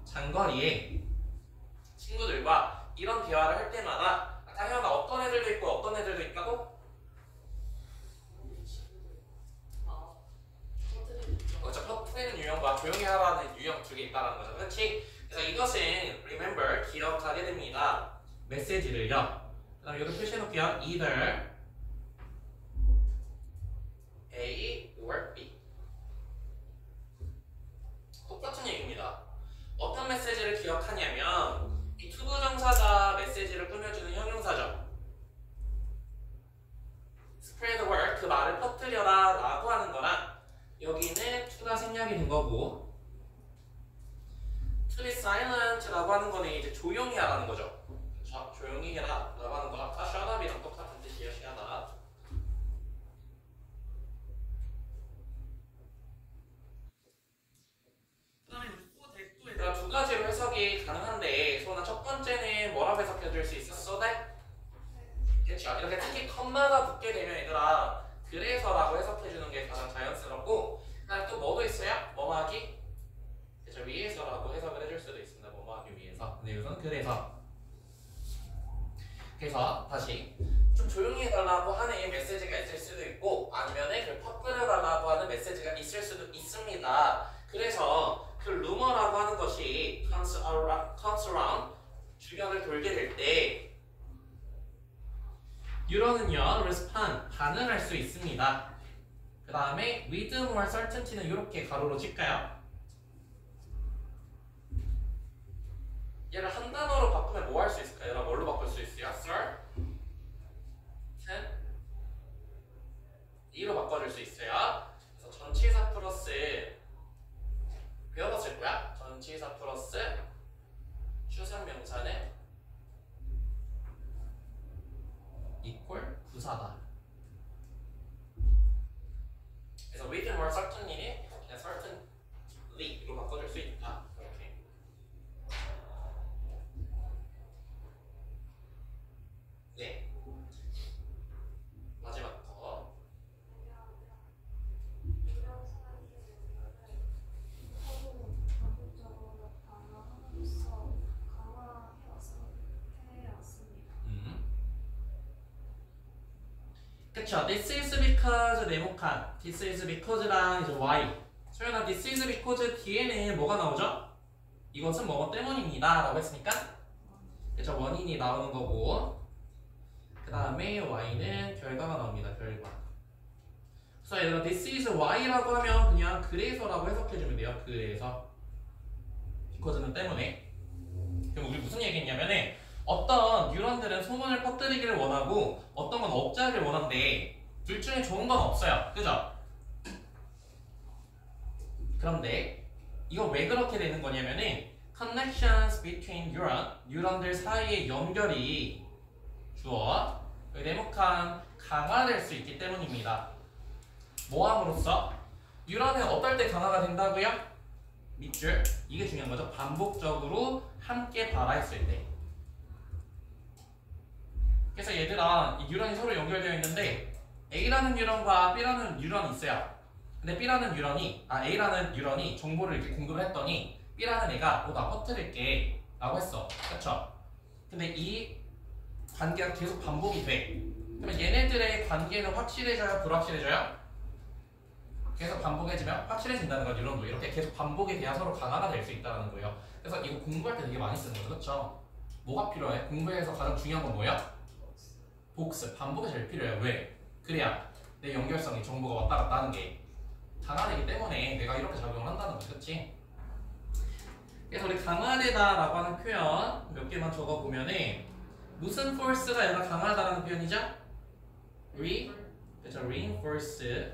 장거리의 친구들과 이런 대화를 할 때마다 당연히 어떤 애들도 있고 어떤 애들도 있다고? 그렇죠. 퍼뜨리는 유형과 조용히 하라는 유형 두 개 있다는 거죠. 그렇지? 그래서 이것은 remember 기억하게 됩니다. 메시지를요. 그 다음에 여기 표시해 놓을게요. either A or B. 똑같은 얘기입니다. 어떤 메시지를 기억하냐면 이 투부정사가 메시지를 꾸며주는 형용사죠. spread the word, 그 말을 퍼뜨려라 라고 하는 거랑 여기는 to가 생략이 된 거고 to be silent 라고 하는 거는 이제 조용히 하라는 거죠. 자, 조용히 해라 라고 하는 거 아까 shut up이랑 똑같은 뜻이에요. shut up. 그 다음에 또 대꾸에다가 두 가지로 해석이 가능한데 소나 첫 번째는 뭐라고 해석해 줄 수 있었어? 네? 그렇죠. 이렇게 특히 컴마가 붙게 되면 얘들아 그래서라고 해석해 주는 게 가장 자연스럽고 그다음에 또 뭐도 있어요? 뭐하기? 그렇죠. 위에서라고 해석을 해줄 수 있을 수도 있습니다. 그래서 그 루머라고 하는 것이 comes around 주변을 돌게 될 때 유러는요 respond 반응할 수 있습니다. 그 다음에 with more certainty는 이렇게 가로로 칠까요? 얘를 한 단어로 바꾸면 뭐 할 수 있을까요? 얘를 뭘로 바꿀 수 있어요? certainty로 바꿔줄 수 있어요. 그래서 전치사 플러스 배워봤을 거야. 전치사 플러스 추상명사는 equal 부사다. 그래서 with more certainly는 그냥 certainly로 바꿔줄 수 있다. 이렇게. 네. 마지막 거.
이런 사이의 연결을 서로 반복적으로 반응함으로써 강화해왔습니다.
그쵸. This is because 네모칸. This is because랑 이제 why. 소연아, this is because 뒤에는 뭐가 나오죠? 이것은 뭐뭐 때문입니다. 라고 했으니까 그쵸. 원인이 나오는 거고 그 다음에 y는 결과가 나옵니다. 결과. 그래서 얘들아 this is why라고 하면 그냥 그래서라고 해석해주면 돼요. 그래서 because는 때문에. 그럼 우리 무슨 얘기했냐면은 어떤 뉴런들은 소문을 퍼뜨리기를 원하고 어떤 건 억제하기를 원한데 둘 중에 좋은 건 없어요. 그죠? 그런데 이거 왜 그렇게 되는 거냐면은 connections between 뉴런들 사이의 연결이 주어 네모칸 강화될 수 있기 때문입니다. 뭐함으로써? 뉴런은 어떨 때 강화가 된다고요? 밑줄 이게 중요한 거죠. 반복적으로 함께 발화했을 때. 그래서 얘들아 이 뉴런이 서로 연결되어 있는데 A라는 뉴런과 B라는 뉴런이 있어요. 근데 B라는 뉴런이 A라는 뉴런이 정보를 이렇게 공급을 했더니 B라는 애가 나 퍼뜨릴게 라고 했어. 그쵸? 근데 이 관계가 계속 반복이 돼. 그러면 얘네들의 관계는 확실해져요? 불확실해져요? 계속 반복해지면 확실해진다는 거. 뉴런도 이렇게 계속 반복에 대한 서로 강화가 될 수 있다는 거예요. 그래서 이거 공부할 때 되게 많이 쓰는 거죠. 그쵸? 뭐가 필요해? 공부에서 가장 중요한 건 뭐야? 복습, 반복이 제일 필요해요. 왜? 그래야 내 연결성이 정보가 왔다 갔다 하는 게 강화되기 때문에 내가 이렇게 작용을 한다는 거지. 그치? 그래서 우리 강화되다 라고 하는 표현 몇 개만 적어보면은 무슨 force가 얘가 강하다라는 표현이죠? 그쵸, reinforce.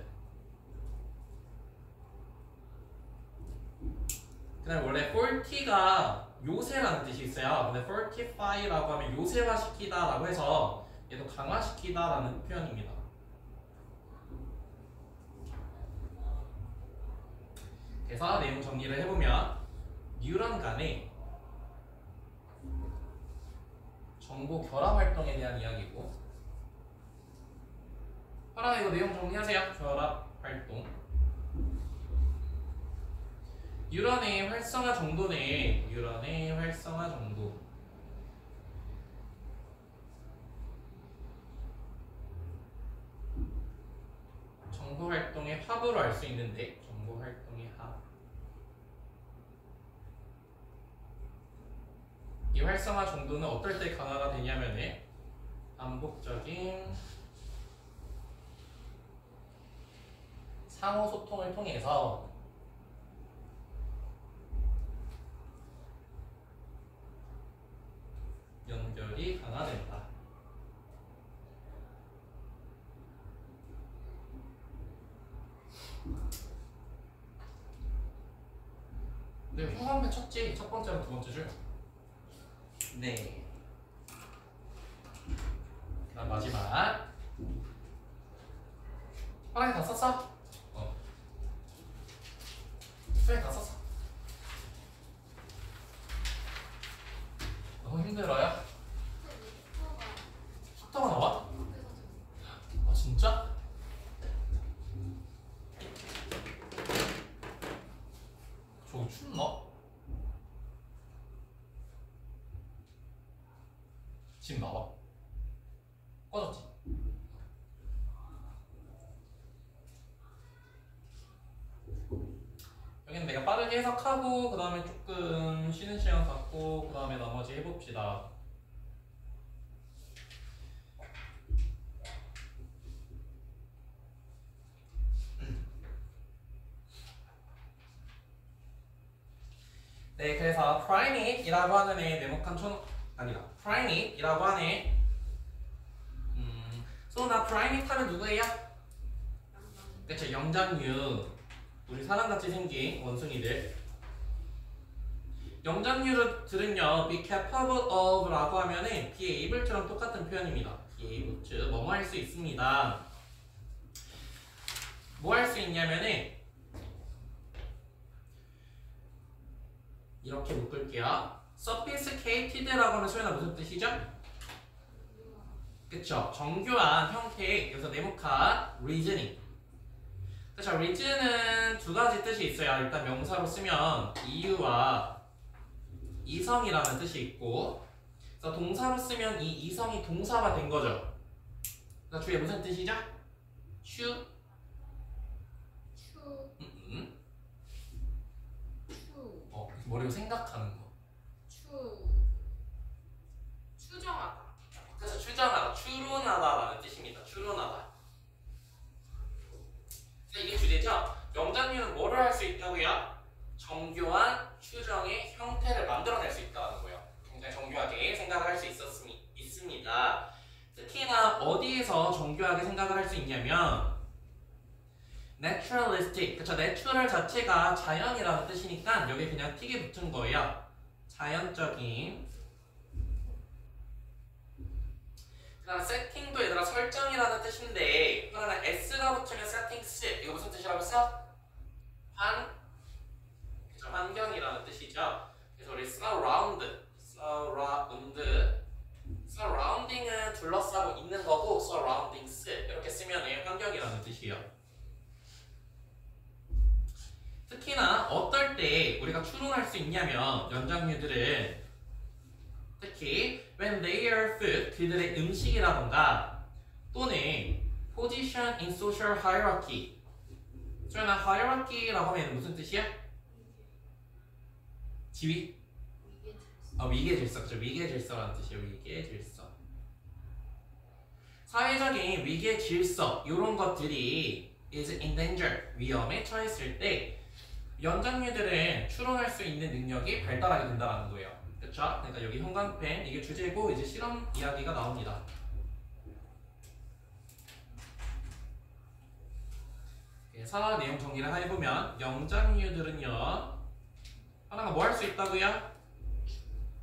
그 다음에 원래 forty가 요새라는 뜻이 있어요. 근데 fortify라고 하면 요새화시키다 라고 해서 얘도 강화시키다 라는 표현입니다. 그래서 내용 정리를 해보면 뉴런 간의 정보 결합 활동에 대한 이야기고. 하나 이거 내용 정리하세요. 결합 활동. 뉴런의 활성화 정도네. 뉴런의 활성화 정도. 정보 활동의 합으로 알 수 있는데 정보 활동의 합. 이 활성화 정도는 어떨 때 강화가 되냐면은 반복적인 상호 소통을 통해서 연결이 강화된다. 네, 후반부 쳤지. 첫 번째랑 두 번째 줄. 네. 그다음 마지막. 화랑이 다 썼어? 수행 다 썼어. 너무 힘들어요? 챕터가 나와? 아 진짜? 저거 춥나? 지금 나와. 꺼졌지? 내가 빠르게 해석하고 그 다음에 조금 쉬는 시간 갖고 그 다음에 나머지 해봅시다. 네, 그래서 primate이라고 하는 애 네모칸 primate이라고 하는 애 소나 primate 하면 누구예요? 그쵸, 영장류. 우리 사람같이 생긴 원숭이들. 영장류들은요, be capable of 라고 하면은 be able처럼 똑같은 표현입니다. be able to, 뭐뭐 할 수 있습니다. 뭐 할 수 있냐면은 이렇게 묶을게요. sophisticated라고 하면 소연아 무슨 뜻이죠? 그쵸, 정교한 형태의, 여기서 네모칸 reasoning. 그쵸, reason은 두 가지 뜻이 있어요. 일단 명사로 쓰면 이유와 이성이라는 뜻이 있고, 그래서 동사로 쓰면 이 이성이 동사가 된 거죠. 그래서 주에 무슨 뜻이죠? 추. 머리로 생각하는 거.
추정하다.
그래서 추정하다, 추론하다라는 뜻입니다. 추론하다. 이게 주제죠. 영장류는 뭐를 할 수 있다고요? 정교한 추정의 형태를 만들어낼 수 있다는 거예요. 굉장히 정교하게 생각을 할 수 있습니다. 특히나 어디에서 정교하게 생각을 할 수 있냐면 naturalistic, 그쵸? natural 자체가 자연이라는 뜻이니까 여기 그냥 틱이 붙은 거예요. 자연적인. 그 다음 세팅도 얘들아 설정이라는 뜻인데, 그러나 s가 붙으면 settings, 이거 무슨 뜻이라고 했어? 그쵸? 환경이라는 뜻이죠. 그래서 우리 surrounding은 둘러싸고 있는 거고, surroundings 이렇게 쓰면 환경이라는 뜻이에요. 특히나 어떨 때 우리가 추론할 수 있냐면 연장류들은 특히 when their food, 그들의 음식이라던가 또는 position in social hierarchy. 소연아, hierarchy라고 하면 무슨 뜻이야? 지위? 위계 질서. 그렇죠. 위계 질서라는 뜻이에요. 위계 질서. 사회적인 위계 질서 이런 것들이 is in danger, 위험에 처했을 때 연장류들은 추론할 수 있는 능력이 발달하게 된다는 거예요. 그렇죠? 그러니까 여기 형광펜 이게 주제고 이제 실험 이야기가 나옵니다. 그래서 내용 정리를 해보면 영장류들은요 하나가 뭐 할 수 있다고요?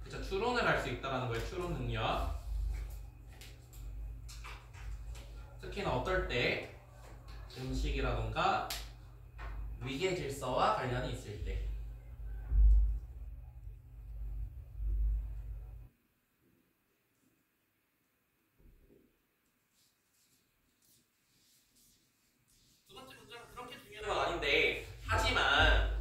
그렇죠? 추론을 할 수 있다는 거예요. 추론 능력. 특히나 어떨 때 음식이라던가 위계 질서와 관련이 있을 때. 두 번째 문장은 그렇게 중요한 건 아닌데, 하지만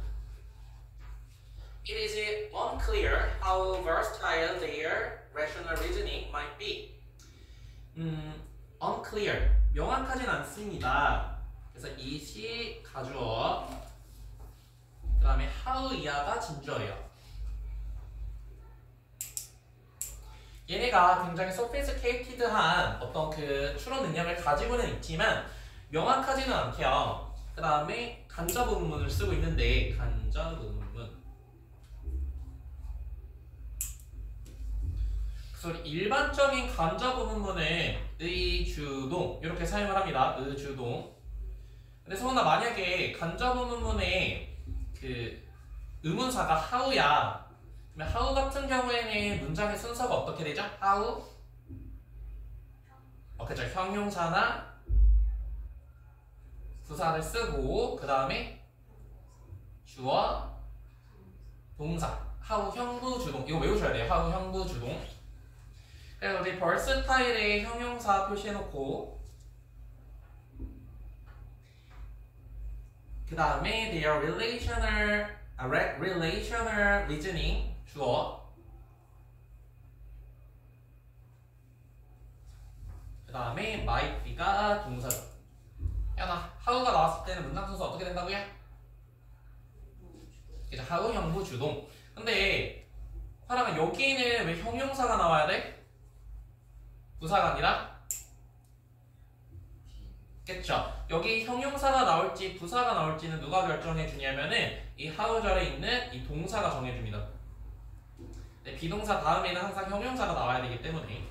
it is unclear how versatile their rational reasoning might be. unclear, 명확하진 않습니다. 그래서 it이 가주어, 그 다음에 how 이하가 진주어예요. 얘네가 굉장히 sophisticated한 어떤 그 추론 능력을 가지고는 있지만 명확하지는 않대요. 그 다음에 간접 의문문을 쓰고 있는데, 간접 의문문. 그래서 일반적인 간접 의문문은 의주동 이렇게 사용을 합니다. 의주동. 근데 소은아, 만약에 간접 의문문에 그 의문사가 how야. 그러면 how 같은 경우에는 문장의 순서가 어떻게 되죠? how? 그쵸. 형용사나 부사를 쓰고 그 다음에 주어, 동사. how 형부주동. 이거 외우셔야 돼요. how 형부주동. 그래서 우리 versatile의 형용사 표시해놓고 그 다음에 their relational reasoning 주어, 그 다음에 might be가 동사죠. 야나 how가 나왔을 때는 문장 순서 어떻게 된다고요? 그래서 하우 형부 주동. 근데 사람은 여기는 왜 형용사가 나와야 돼? 부사가 아니라? 그쵸? 여기 형용사가 나올지 부사가 나올지는 누가 결정해 주냐면은 이 하우절에 있는 이 동사가 정해줍니다. 네, 비동사 다음에는 항상 형용사가 나와야 되기 때문에.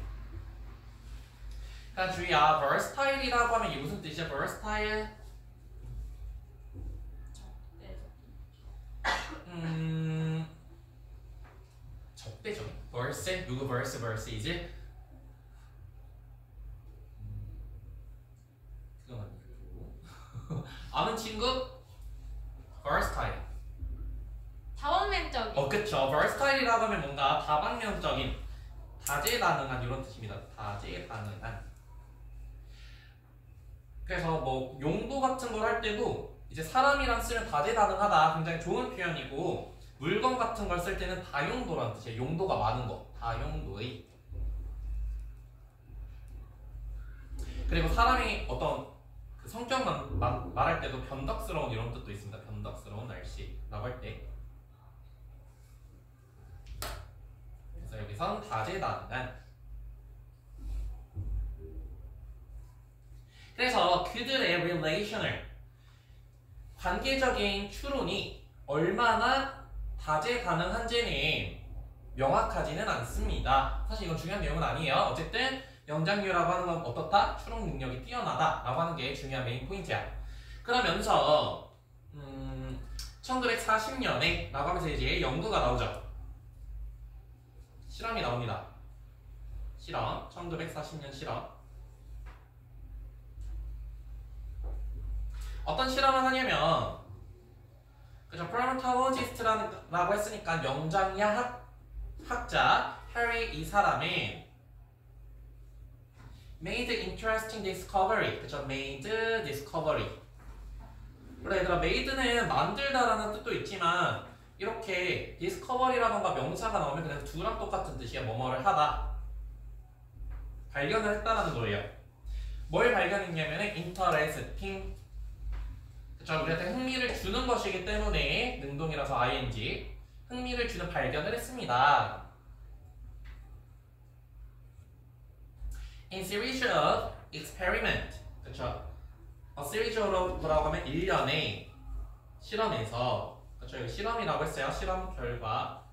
그러니까 주의야, versatile이라고 하면 이게 무슨 뜻이야? versatile? 적대적인. verse? 누구 verse이지? 그건 아니고. 아는 친구? versatile.
다원면적인.
그쵸. versatile이라고 하면 뭔가 다방면적인, 다재다능한 이런 뜻입니다. 다재다능한. 그래서 뭐 용도 같은 걸 할 때도 이제 사람이랑 쓰면 다재다능하다 굉장히 좋은 표현이고, 물건 같은 걸 쓸 때는 다용도라는 뜻이에요. 용도가 많은 거. 다용도의. 그리고 사람이 어떤 그 성격만 말할 때도 변덕스러운 이런 뜻도 있습니다. 변덕스러운 날씨라고 할 때. 그래서 여기선 다재다능한. 그래서 그들의 relational, 관계적인 추론이 얼마나 다재다능한지는 명확하지는 않습니다. 사실 이건 중요한 내용은 아니에요. 어쨌든 영장류라고 하는 건 어떻다? 추론 능력이 뛰어나다 라고 하는 게 중요한 메인 포인트야. 그러면서 1940년에 라고 하면서 이제 연구가 나오죠. 실험이 나옵니다. 실험, 1940년 실험. 어떤 실험을 하냐면, 그죠? primatologist라고 했으니까 영장야 학자 해리 이 사람은 made interesting discovery. 그죠? made discovery. 그래 얘들아, made는 만들다라는 뜻도 있지만 이렇게 discovery라던가 명사가 나오면 그냥 두랑 똑같은 뜻이야. 뭐뭐를 하다. 발견을 했다라는 거예요. 뭘 발견했냐면 interesting. 그쵸? 우리한테 흥미를 주는 것이기 때문에 능동이라서 ing. 흥미를 주는 발견을 했습니다. In series of experiment. 그쵸? series of라고 하면 1년의 실험에서, 그쵸? 여기 실험이라고 했어요. 실험 결과.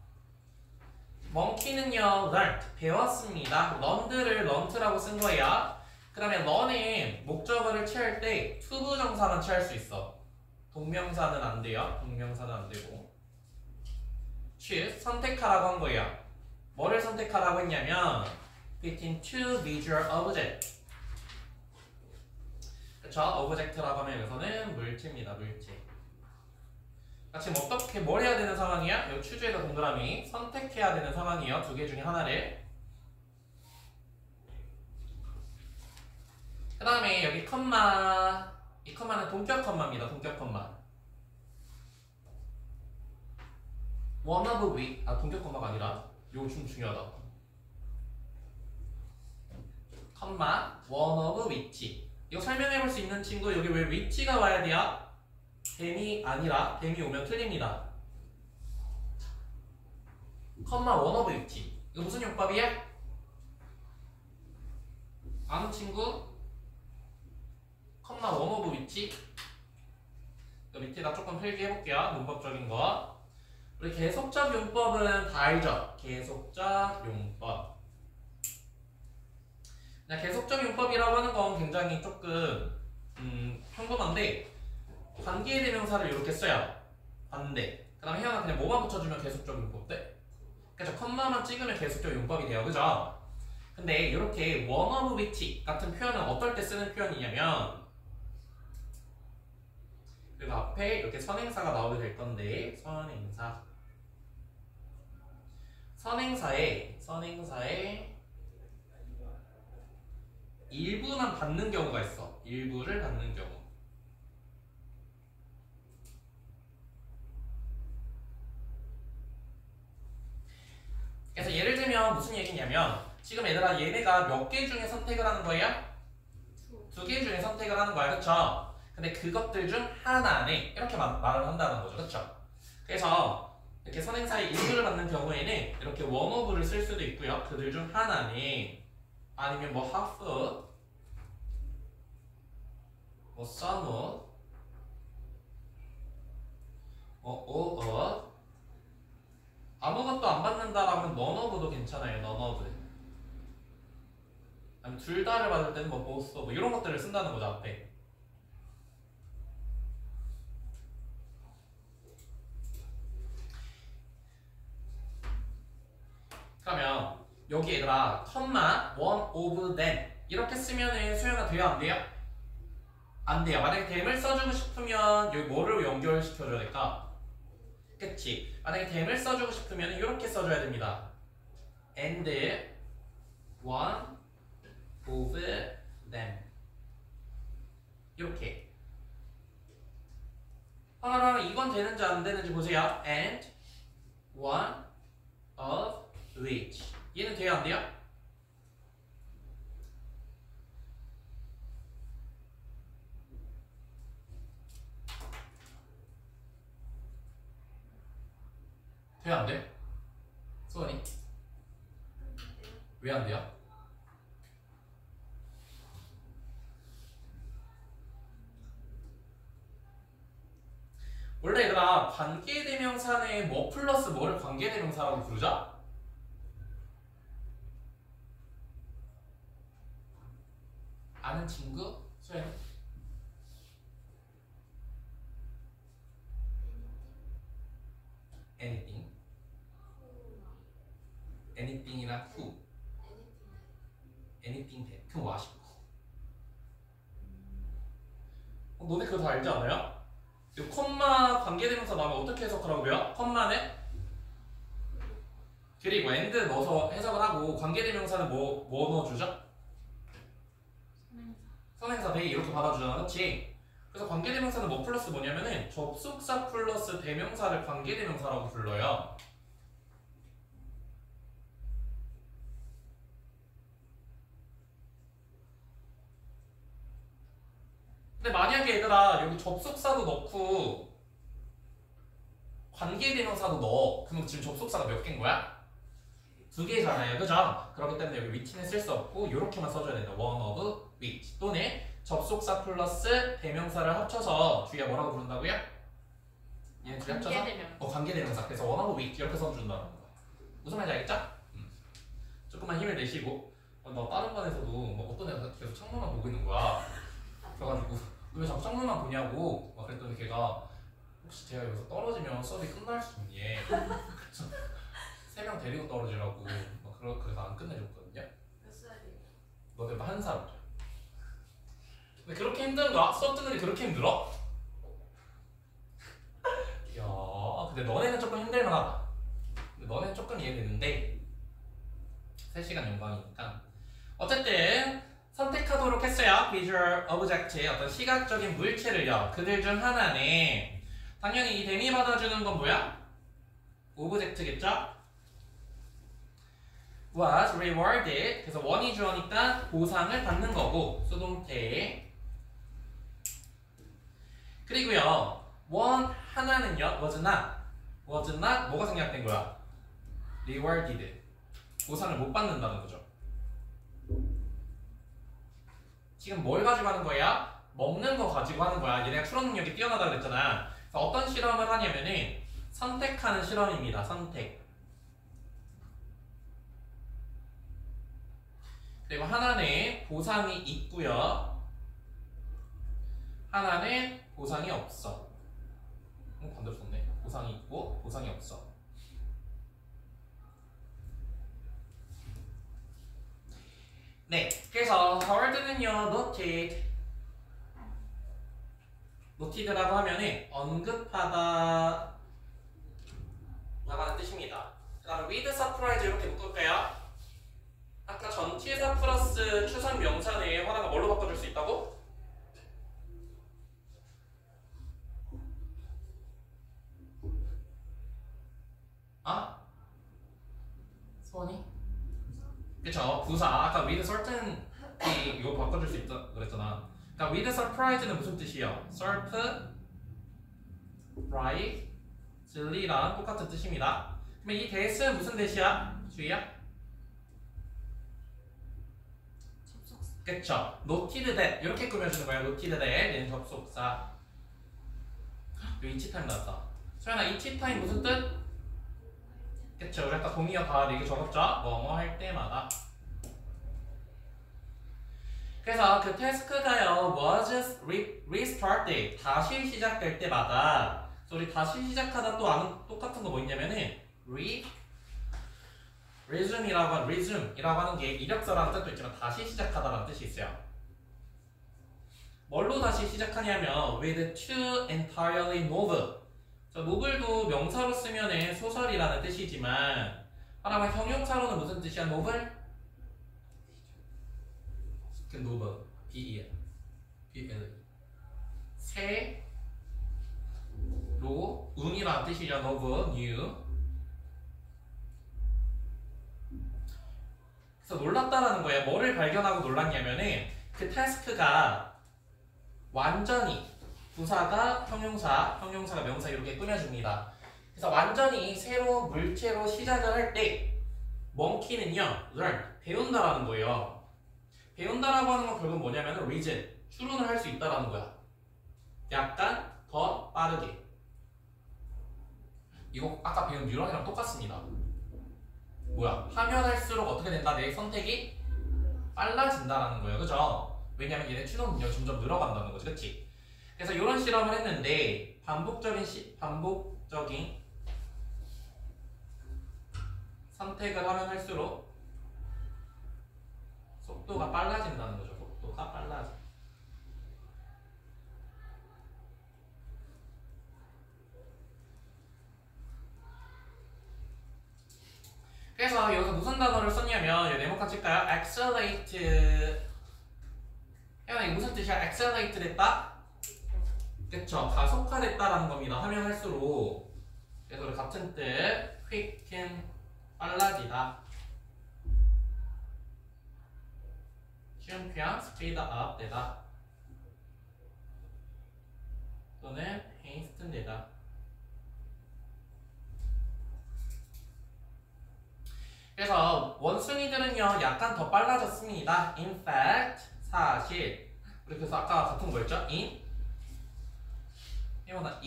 monkey는요, learned. 배웠습니다. learned를 learnt라고 쓴 거예요. 그 다음에 learn은 목적어를 취할 때 투부정사만 취할 수 있어. 동명사는 안 돼요. 동명사는 안 되고. choose, 선택하라고 한 거예요. 뭐를 선택하라고 했냐면 between two visual objects. 그쵸? object라고 하면 여기서는 물체입니다. 물체. 지금 어떻게 뭘 해야 되는 상황이야? 여기 choos에다 동그라미 선택해야 되는 상황이에요. 두 개 중에 하나를. 그 다음에 여기 컴마. 이 컴마는 동격 컴마입니다. 동격 컴마. one of which. 동격 컴마가 아니라 이거 좀 중요하다. 컴마 one of which. 이거 설명해 볼 수 있는 친구, 여기 왜 which가 와야 돼요? 댐이 아니라 댐이 오면 틀립니다. 컴마 one of which. 이거 무슨 용법이야? 아는 친구? 컴마 one of which. 밑에다 조금 필기 해볼게요. 문법적인 거. 우리 계속적 용법은 다 알죠? 계속적 용법. 계속적 용법이라고 하는 건 굉장히 조금 평범한데, 관계대명사를 이렇게 써요. 반대. 그 다음에 혜연아 그냥 뭐만 붙여주면 계속적 용법 돼? 그죠? 컴마만 찍으면 계속적 용법이 돼요. 그죠? 근데 이렇게 one of which 같은 표현은 어떨 때 쓰는 표현이냐면, 그리고 앞에 이렇게 선행사가 나오게 될 건데, 선행사에 일부만 받는 경우가 있어. 일부를 받는 경우. 그래서 예를 들면 무슨 얘기냐면, 지금 얘들아 얘네가 몇 개 중에 선택을 하는 거야? 두 개 중에 선택을 하는 거야. 그쵸? 근데 그것들 중 하나네. 이렇게 말을 한다는 거죠. 그쵸? 그래서 이렇게 선행사의 인수를 받는 경우에는 이렇게 one of를 쓸 수도 있고요. 그들 중 하나는 아니면 뭐 half, 뭐 some of, 뭐 all of. 아무것도 안 받는다라면 none of도 괜찮아요. none of. 아니면 둘 다를 받을 때는 뭐 both of 이런 것들을 쓴다는 거죠 앞에. 그러면 여기 얘들아 컴마 one of them 이렇게 쓰면은 수요가 돼요 안 돼요? 안 돼요. 만약에 them을 써주고 싶으면 여기 뭐를 연결시켜줘야 될까? 그치? 만약에 them을 써주고 싶으면 이렇게 써줘야 됩니다. and one of them 이렇게. 그러면 이건 되는지 안 되는지 보세요. and one of which 얘는 돼요 안 돼요? 돼요 안 돼? 수원이? 왜 안 돼요? 원래 얘들아 관계대명사는 뭐 플러스 뭐를 관계대명사라고 부르죠? 아는 친구? 수현? anything anything이랑 who anything that 그럼 what? 너네 그거 다 알지 않아요? 이 콤마 관계대명사 나오면 어떻게 해석하라고요? 콤마는 그리고 and 넣어서 해석을 하고 관계대명사는 뭐 넣어주죠? 선행사 they 이렇게 받아주잖아, 그렇지? 그래서 관계대명사는 뭐 플러스 뭐냐면은 접속사 플러스 대명사를 관계대명사라고 불러요. 근데 만약에 얘들아 여기 접속사도 넣고 관계대명사도 넣어. 그럼 지금 접속사가 몇 개인 거야? 2개잖아요, 그죠? 그렇기 때문에 여기 which는 쓸 수 없고 이렇게만 써줘야 된다. one of which 또는 접속사 플러스 대명사를 합쳐서 뒤에 뭐라고 부른다고요? 얘는 둘이 합쳐서?
관계대명사.
관계대명사. 그래서 one of which 이렇게 써준다는 거야. 무슨 말인지 알겠죠? 조금만 힘을 내시고 나 다른 반에서도 뭐 어떤 애가 계속 창문만 보고 있는 거야. 그래가지고 왜 자꾸 창문만 보냐고 막 그랬더니 걔가 혹시 제가 여기서 떨어지면 수업이 끝날 수 있니? 그래서 3명 데리고 떨어지라고 막 그래서 안 끝내줬거든요.
몇 살이에요?
너네보다 1살. 근데 그렇게 힘든가? 수업 듣는 게 그렇게 힘들어? 이야, 근데 너네는 조금 힘들만하다. 근데 너네는 조금 이해되는데 3시간 연강이니까 어쨌든 선택하도록 했어요. Visual Object의 어떤 시각적인 물체를요. 그들 중 하나는 당연히 이 댐이 받아주는 건 뭐야? 오브젝트겠죠? was rewarded. 그래서 원이 주어니까 보상을 받는 거고 수동태. 그리고요 원 하나는요 was not 뭐가 생략된 거야? rewarded. 보상을 못 받는다는 거죠. 지금 뭘 가지고 하는 거야? 먹는 거 가지고 하는 거야. 얘네가 추론 능력이 뛰어나다고 그랬잖아. 그래서 어떤 실험을 하냐면은 선택하는 실험입니다. 선택. 그리고 하나는 보상이 있고요. 하나는 보상이 없어. 반대로 썼네. 보상이 있고 보상이 없어. 네, 그래서 Howard는요, noted라고 하면은 언급하다 라는 뜻입니다. 그 다음에 with surprise 이렇게 묶을까요? 아까 전치사 플러스 추상 명사는 하나가 뭘로 바꿔줄 수 있다고? 아? 소원이? 그쵸, 부사. 아까 with certain 이거 바꿔줄 수 있다 그랬잖아. 그러니까 with surprise는 무슨 뜻이에요? surprise 진리랑 똑같은 뜻입니다. 그러면 이 that은 무슨 that이야? 주희야?
접속사.
그쵸? noted that 이렇게 꾸며주는 거야. noted that 얘는 접속사. 여기 이치타임 나왔다. 소연아 이치타임 무슨 뜻? 그쵸? 우리 아까 동의어 다 4개 적었죠? 뭐뭐 할 때마다. 그래서 그 태스크가요 was restarted 다시 시작될 때마다. 그래서 우리 다시 시작하다 또 아는 똑같은 거 뭐 있냐면은 resume이라고 하는 게 이력서라는 뜻도 있지만 다시 시작하다라는 뜻이 있어요. 뭘로 다시 시작하냐면 with two entirely novel. 노블도 명사로 쓰면은 소설이라는 뜻이지만 하나만 형용사로는 무슨 뜻이야? 노블? 그 노블 B-E-L 새로 운이라는 뜻이죠. 노블 new. 그래서 놀랐다라는 거예요. 뭐를 발견하고 놀랐냐면은 그 태스크가 완전히 부사가 형용사, 형용사가 명사 이렇게 꾸며줍니다. 그래서 완전히 새로운 물체로 시작을 할 때 monkey는요 learn, 배운다라는 거예요. 배운다라고 하는 건 결국 뭐냐면 reason, 추론을 할 수 있다라는 거야. 약간 더 빠르게. 이거 아까 배운 뉴런이랑 똑같습니다. 뭐야? 하면 할수록 어떻게 된다? 내 선택이 빨라진다라는 거예요. 그죠? 왜냐면 얘네 추론 능력이 점점 늘어간다는 거지. 그치? 그래서 이런 실험을 했는데 반복적인 선택을 하면 할수록 속도가 빨라진다는 거죠. 속도가 빨라져. 그래서 여기서 무슨 단어를 썼냐면 이 네모칸 칠까요? accelerate. 혜연아 이게 무슨 뜻이야? accelerate 됐다? 그쵸? 가속화됐다라는 겁니다. 하면 할수록. 그래서 우리 같은 뜻 quicken 빨라지다. 쉬운 표현 speed up 되다. 또는 hasten 되다. 그래서 원숭이들은요 약간 더 빨라졌습니다. In fact 사실. 우리 그래서 아까 같은 거였죠? in 혜원아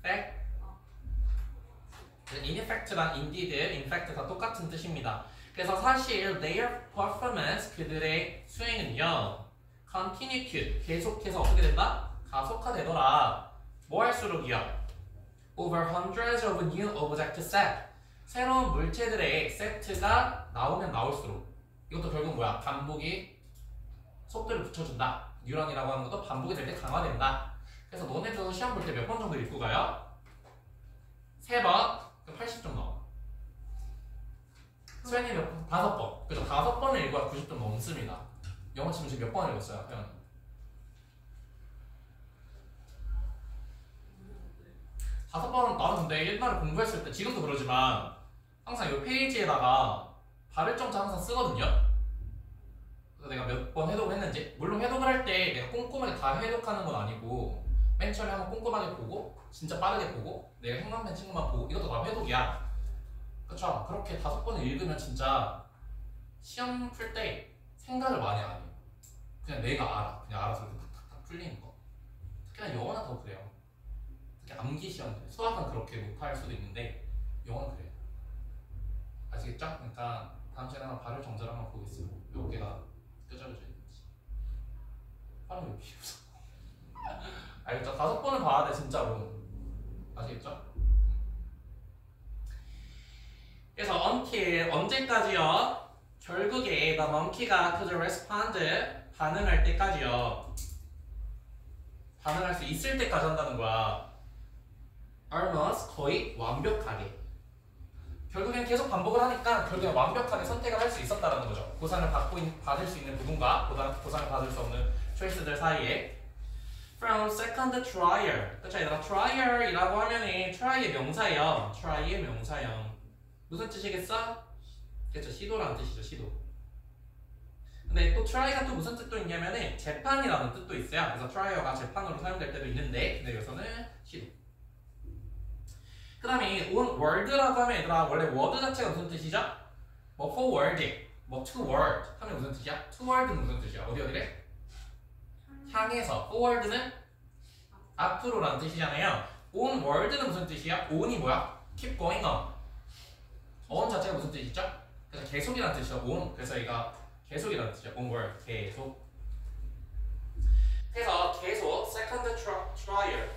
fact in effect랑 indeed, in fact 다 똑같은 뜻입니다. 그래서 사실 their performance 그들의 수행은요 continue 계속해서 어떻게 된다? 가속화되더라. 뭐 할수록이요? Over hundreds of new object set. 새로운 물체들의 세트가 나오면 나올수록. 이것도 결국 뭐야? 반복이 속도를 붙여준다. 뉴런이라고 하는 것도 반복이 될 때 강화된다. 그래서 너네들도 시험 볼 때 몇 번 정도 읽고 가요? 3번. 그럼 80점 나와. 수현이 몇 번? 5번. 그죠? 5번을 읽어야 90점 넘습니다. 영어 치면 지금 몇 번 읽었어요? 형. 5번 나는 근데 옛날에 공부했을 때 지금도 그러지만 항상 이 페이지에다가 발을정자 항상 쓰거든요. 그래서 내가 몇 번 해독을 했는지. 물론 해독을 할 때 내가 꼼꼼하게 다 해독하는 건 아니고 맨 처음에 한번 꼼꼼하게 보고 진짜 빠르게 보고 내가 생각난 친구만 보고 이것도 다 해독이야. 그쵸? 그렇게 5번을 읽으면 진짜 시험 풀 때 생각을 많이 안 해요. 그냥 내가 알아. 그냥 알아서 이렇게 탁탁탁 풀리는 거. 특히나 영어는 더 그래요. 특히 암기 시험들. 수학은 그렇게 못할 수도 있는데 영어는 그래요. 아시겠죠? 그러니까 다음 시간에 한번 발을 정자를 한번 보겠어요. 몇 개가 껴져져 있는지. 발음 왜 비웃어? 알겠죠? 5번을 봐야 돼 진짜로. 아시겠죠? 그래서 until 언제까지요? 결국에 the monkey가 could respond 반응할 때까지요. 반응할 수 있을 때까지 한다는 거야. almost 거의 완벽하게. 결국엔 계속 반복을 하니까 결국엔 완벽하게 선택을 할 수 있었다는 거죠. 보상을 받을 수 있는 부분과 보상을 받을 수 없는 초이스들 사이에. From second trial. 그쵸 얘들아? trial이라고 하면은 try의 명사예요. try의 명사형. 무슨 뜻이겠어? 그쵸 시도라는 뜻이죠. 시도. 근데 또 try가 또 무슨 뜻도 있냐면은 재판이라는 뜻도 있어요. 그래서 try가 재판으로 사용될 때도 있는데 근데 여기서는 시도 그 다음에 on word라고 하면 얘들아 원래 word 자체가 무슨 뜻이죠? 뭐 forward, 뭐 toward 하면 무슨 뜻이야? toward는 무슨 뜻이야? 어디래? 향해서. forward는 앞으로라는 뜻이잖아요. on word는 무슨 뜻이야? on이 뭐야? keep going on. on 자체가 무슨 뜻이죠? 그래서 계속이라는 뜻이죠. on. 그래서 얘가 계속이라는 뜻이죠. on word. 계속. 그래서 계속 second trial.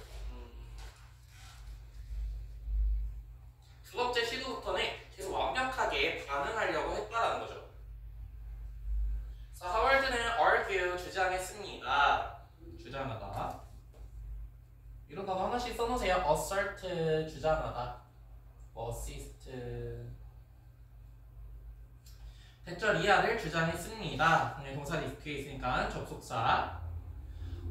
두 번째 시도부터는 계속 완벽하게 반응하려고 했다라는 거죠. 그래서 하월드는 argue 주장했습니다. 주장하다. 이런 단어 하나씩 써놓으세요. assert 주장하다, assist. 대절 이하를 주장했습니다. 동사 리스크에 있으니까 접속사.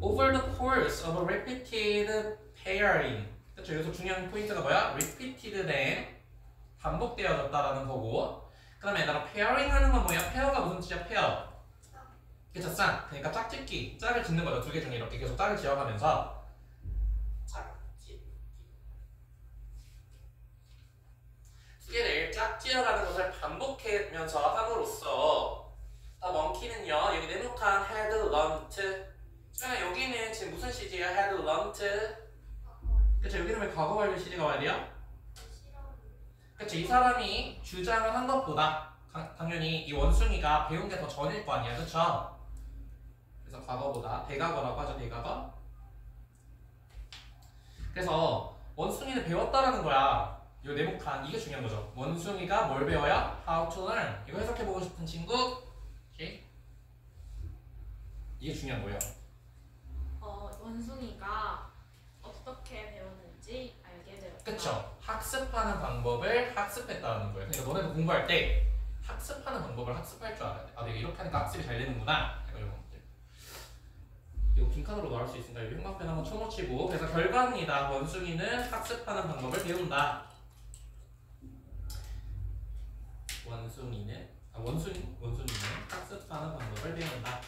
Over the course of a repeated pairing. 그렇죠. 여기서 중요한 포인트가 뭐야? repeated 된 반복되어졌다라는 거고. 그 다음에 얘들아 pairing 하는 건 뭐야? 페어가 무슨 뜻이야? 페어. 그쵸, 짝. 그러니까 짝짓기. 짝을 짓는 거죠. 두 개 중에 이렇게 계속 짝을 지어가면서 짝짓기. 두 개를 짝지어가는 것을 반복하면서 함으로써 monkey는요 여기 네모칸 had learnt. 그러니까 여기는 지금 무슨 시제야? had learnt. 그쵸, 여기는 왜 과거 완료 시제가 와야 돼요? 그쵸, 이 사람이 주장을 한 것보다 당연히 이 원숭이가 배운 게 더 전일 거 아니야. 그쵸? 그래서 과거보다 대과거라고 하죠. 대과거. 그래서 원숭이는 배웠다라는 거야. 이 네모칸 이게 중요한 거죠. 원숭이가 뭘 배워요? How to learn. 이거 해석해보고 싶은 친구? 오케이? 이게 중요한 거예요.
원숭이가 어떻게 배웠는지 알게 되었다.
그쵸? 학습하는 방법을 학습했다는 거예요. 그러니까 너네도 공부할 때 학습하는 방법을 학습할 줄 알아야 돼. 아, 내가 이렇게 하니까 학습이 잘 되는구나. 약간 이런 것들. 이거 빈칸으로 나올 수 있으니까 여기 형광펜 한번 쳐놓치고. 그래서 결과입니다. 원숭이는 학습하는 방법을 배운다. 원숭이는 학습하는 방법을 배운다.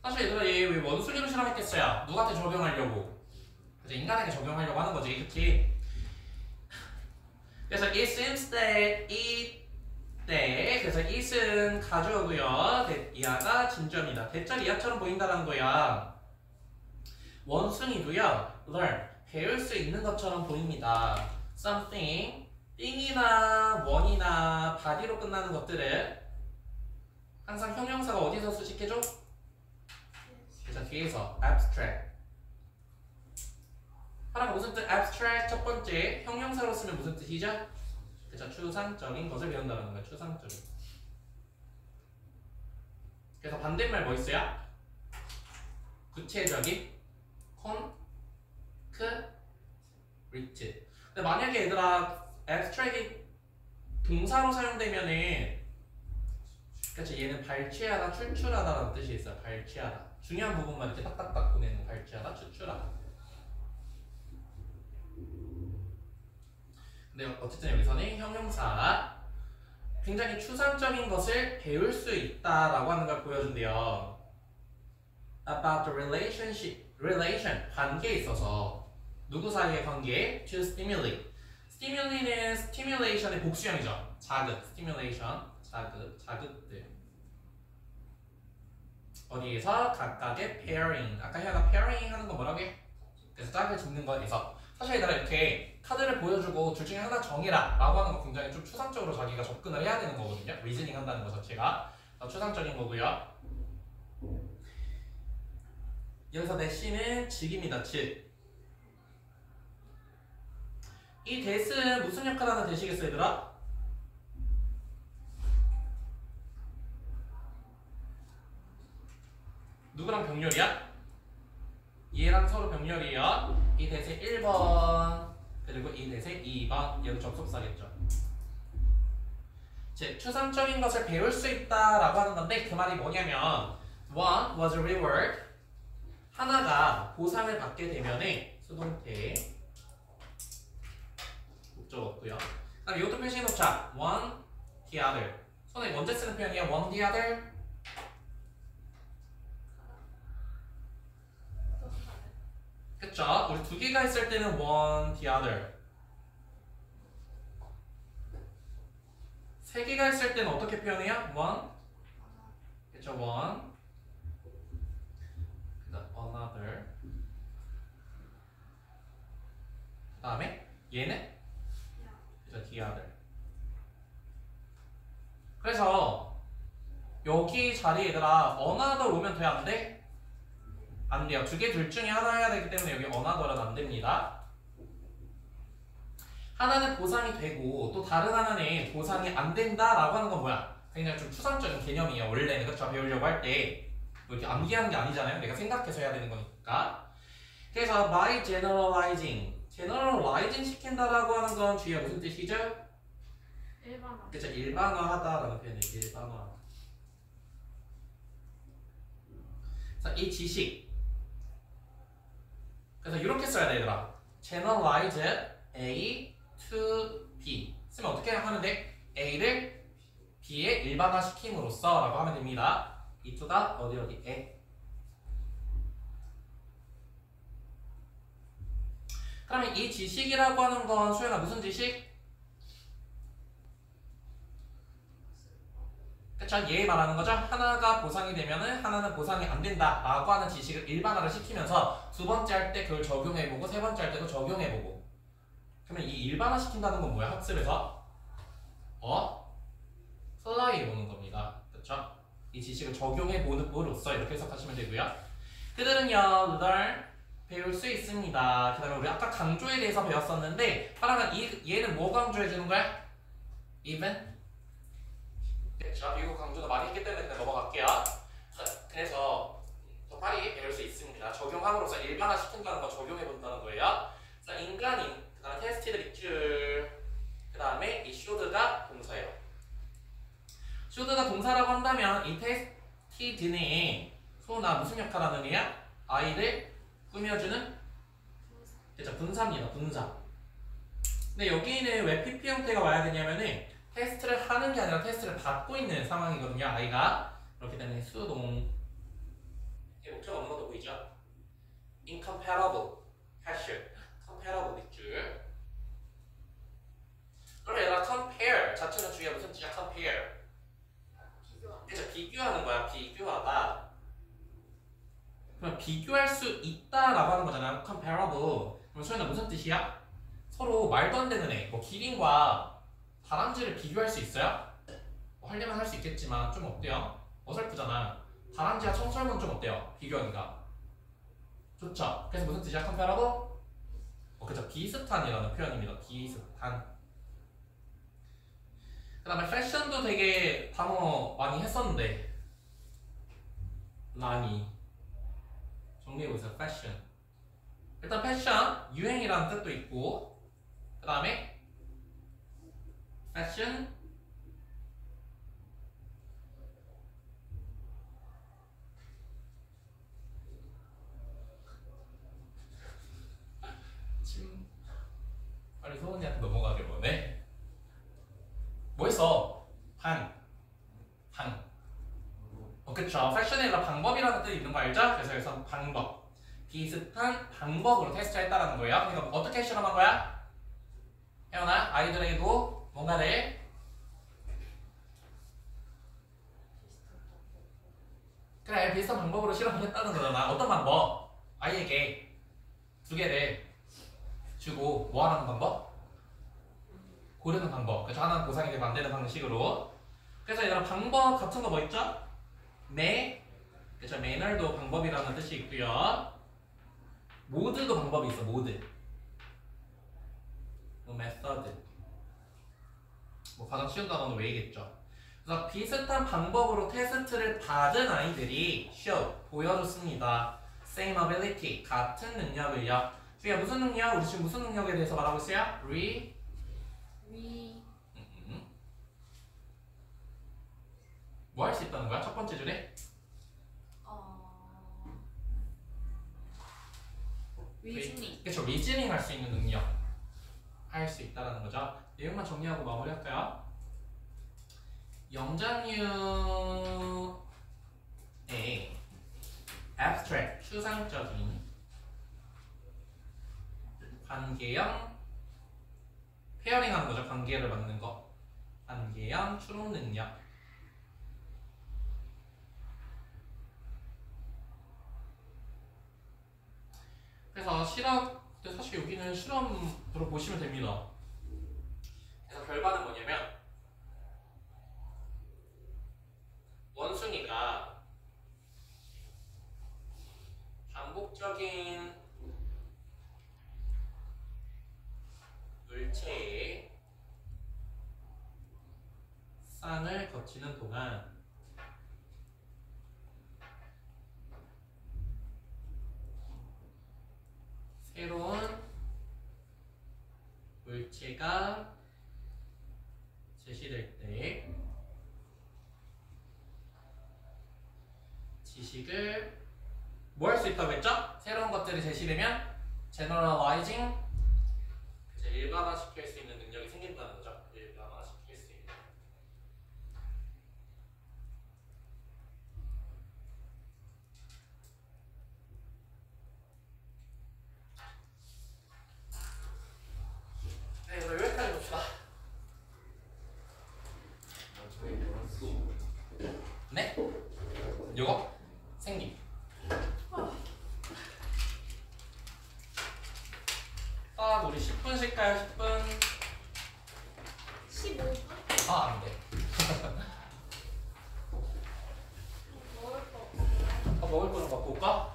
사실 얘들아 얘 왜 원숭이로 실험했겠어요? 누구한테 적용하려고? 그래서 인간에게 적용하려고 하는 거지, 그치? 그래서 it seems that 그래서 it은 가주어고요. 이하가 진주어입니다. 대절 이하처럼 보인다는 거야. 원숭이도요, learn, 배울 수 있는 것처럼 보입니다. something, thing이나 one이나 body로 끝나는 것들은 항상 형용사가 어디서 수식해줘? 그래서 뒤에서 abstract. 하나가 무슨 뜻? abstract 첫 번째 형용사로 쓰면 무슨 뜻이죠? 그쵸, 추상적인 것을 배운다는 거예요. 추상적인. 그래서 반대말 뭐 있어요? 구체적인 concrete. 근데 만약에 얘들아 abstract이 동사로 사용되면은 그치, 얘는 발췌하다, 출출하다라는 뜻이 있어요. 발췌하다. 중요한 부분만 이렇게 딱딱딱 보내는 발췌하다, 추출하다. 근데 어쨌든 여기서는 형용사 굉장히 추상적인 것을 배울 수 있다라고 하는 걸 보여준대요. About the relation, 관계에 있어서 누구 사이의 관계? To stimulate. stimulate는 stimulation의 복수형이죠. 자극, stimulation, 자극들. 어디에서? 각각의 pairing. 아까 혜아가 pairing 하는 거 뭐라고 해? 그래서 짝을 짓는 거에서 사실 얘들아 이렇게 카드를 보여주고 둘 중에 하나 정해라 라고 하는 거 굉장히 좀 추상적으로 자기가 접근을 해야 되는 거거든요. 리즈닝 한다는 거 자체가 추상적인 거고요. 여기서 대시는 즉입니다. 즉. 이 대스는 무슨 역할 하나 되시겠어요 얘들아? 누구랑 병렬이야? 얘랑 서로 병렬이에요. 이 대세 1번 그리고 이 대세 2번. 얘도 접속사겠죠. 즉 추상적인 것을 배울 수 있다라고 하는 건데 그 말이 뭐냐면 one was reward. 하나가 보상을 받게 되면은 수동태 목적어고요. 그다음 이것도 표시해 놓자. one the other. 손에 언제 쓰는 표현이야? one the other. 그쵸? 우리 두 개가 있을 때는 one, the other. 세 개가 있을 때는 어떻게 표현해요? one, 그쵸? one, 그다음 another. 그다음에 얘는 그쵸? the other. 그래서 여기 자리에 얘들아 another 오면 돼? 안 돼? 안 돼요. 두 개 둘 중에 하나 해야 되기 때문에 여기 another는 안 됩니다. 하나는 보상이 되고 또 다른 하나는 보상이 안 된다라고 하는 건 뭐야? 굉장히 좀 추상적인 개념이에요. 원래는 그렇죠? 배우려고 할 때 뭐 이렇게 암기하는 게 아니잖아요. 내가 생각해서 해야 되는 거니까. 그래서 by generalizing, generalizing 시킨다라고 하는 건 주의가 무슨 뜻이죠?
일반화.
그쵸? 일반화하다라는 표현이에요. 일반화. 그래서 이 지식 그래서 이렇게 써야 돼 얘들아. generalize A to B 쓰면 어떻게 하는데 A를 B에 일반화시킴으로써 라고 하면 됩니다. 이 to가 어디에 그러면 이 지식이라고 하는 건 수연아 무슨 지식? 그쵸? 얘 말하는 거죠? 하나가 보상이 되면은 하나는 보상이 안 된다 라고 하는 지식을 일반화를 시키면서 두 번째 할 때 그걸 적용해보고 세 번째 할 때도 적용해보고. 그러면 이 일반화 시킨다는 건 뭐야? 학습에서 apply 해보는 겁니다. 그쵸? 이 지식을 적용해보는 으로써 이렇게 해석하시면 되고요. 그들은요 늘 배울 수 있습니다. 그 다음에 우리 아까 강조에 대해서 배웠었는데 그러면 얘는 뭐 강조해주는 거야? even? 그쵸? 이거 강조도 많이 했기 때문에 그냥 넘어갈게요. 그래서 더 빨리 배울 수 있습니다. 적용함으로써 일반화 시킨다는 거 적용해본다는 거예요. 그래서 인간인, 그 다음에 테스티드 밑줄, 그 다음에 이 should가 동사예요. should가 동사라고 한다면 이 테스티드는 소나 무슨 역할을 하는 애야? 아이를 꾸며주는 그쵸? 분사입니다. 분사. 근데 여기는 왜 PP 형태가 와야 되냐면은 테스트를 하는 게 아니라 테스트를 받고 있는 상황이거든요. 아이가. 그렇기 때문에 수동 이게 목적 없는 것도 보이죠? incompatible hash comparable 밑줄. 그럼 얘가 compare 자체는 주의가 무슨 뜻이야? compare 그래서 비교하는 거야. 비교하다. 그럼 비교할 수 있다라고 하는 거잖아요. comparable. 그럼 소연아 무슨 뜻이야? 서로 말도 안 되는 애. 뭐 기린과 다람쥐를 비교할 수 있어요? 뭐 하려면 할 수 있겠지만 좀 어때요? 어설프잖아. 다람쥐와 청설모는 좀 어때요? 비교하기가 좋죠? 그래서 무슨 뜻이야? comparable? 그쵸. 비슷한이라는 표현입니다. 비슷한. 그 다음에 패션도 되게 단어 많이 했었는데 많이 정리해보세요. 패션. 일단 패션 유행이라는 뜻도 있고 그 다음에 패션 빨리 소은이한테 넘어가게 뭐네. 뭐 있어? 그쵸. 패션에서 방법이라는 뜻이 있는 거 알죠? 그래서 여기서 방법 비슷한 방법으로 테스트했다라는 거예요. 그러니까 어떻게 실험한 거야? 혜연아 아이들에게도 뭔가를 그래 비슷한 방법으로 실험을 했다는 거잖아. 어떤 방법? 아이에게 두 개를 주고 뭐 하는 방법? 고르는 방법. 그래서 하나는 보상이 되고 안 되는 방식으로. 그래서 얘들아 방법 같은 거 뭐 있죠? 그쵸. 매너도 방법이라는 뜻이 있고요. 모드도 방법이 있어. 모드. 뭐 메서드. 뭐 가장 쉬운 단어는 왜이겠죠. 그래서 비슷한 방법으로 테스트를 받은 아이들이 show 보여줬습니다. same ability 같은 능력을요. 주희야 무슨 능력? 우리 지금 무슨 능력에 대해서 말하고 있어요? 뭐 할 수 있다는 거야? 첫 번째 줄에?
리즈닝.
그렇죠. 리즈닝 할 수 있는 능력 할 수 있다는 거죠. 내용만 정리하고 마무리할까요? 영장류의 abstract 추상적인 관계형 페어링 하는 거죠. 관계를 만드는 거. 관계형 추론 능력. 그래서 실험, 근데 사실 여기는 실험으로 보시면 됩니다. 그래서 결과는 뭐냐면 원숭이가 반복적인 물체의 쌍을 거치는 동안 새로운 물체가 제시될 때 지식을 뭐 할 수 있다고 했죠? 새로운 것들이 제시되면 제너럴라이징, 일반화시킬 수 있는 능력이 생긴다는 거죠. 일반화시킬 수 있는. 네, 그럼 여기까지 봅시다.
저희 몰랐어.
네? 요거? 생김. 딱 우리 10분 쉴까요? 10분?
15분?
아, 안 돼.
먹을 거
먹을 거 좀 갖고 올까?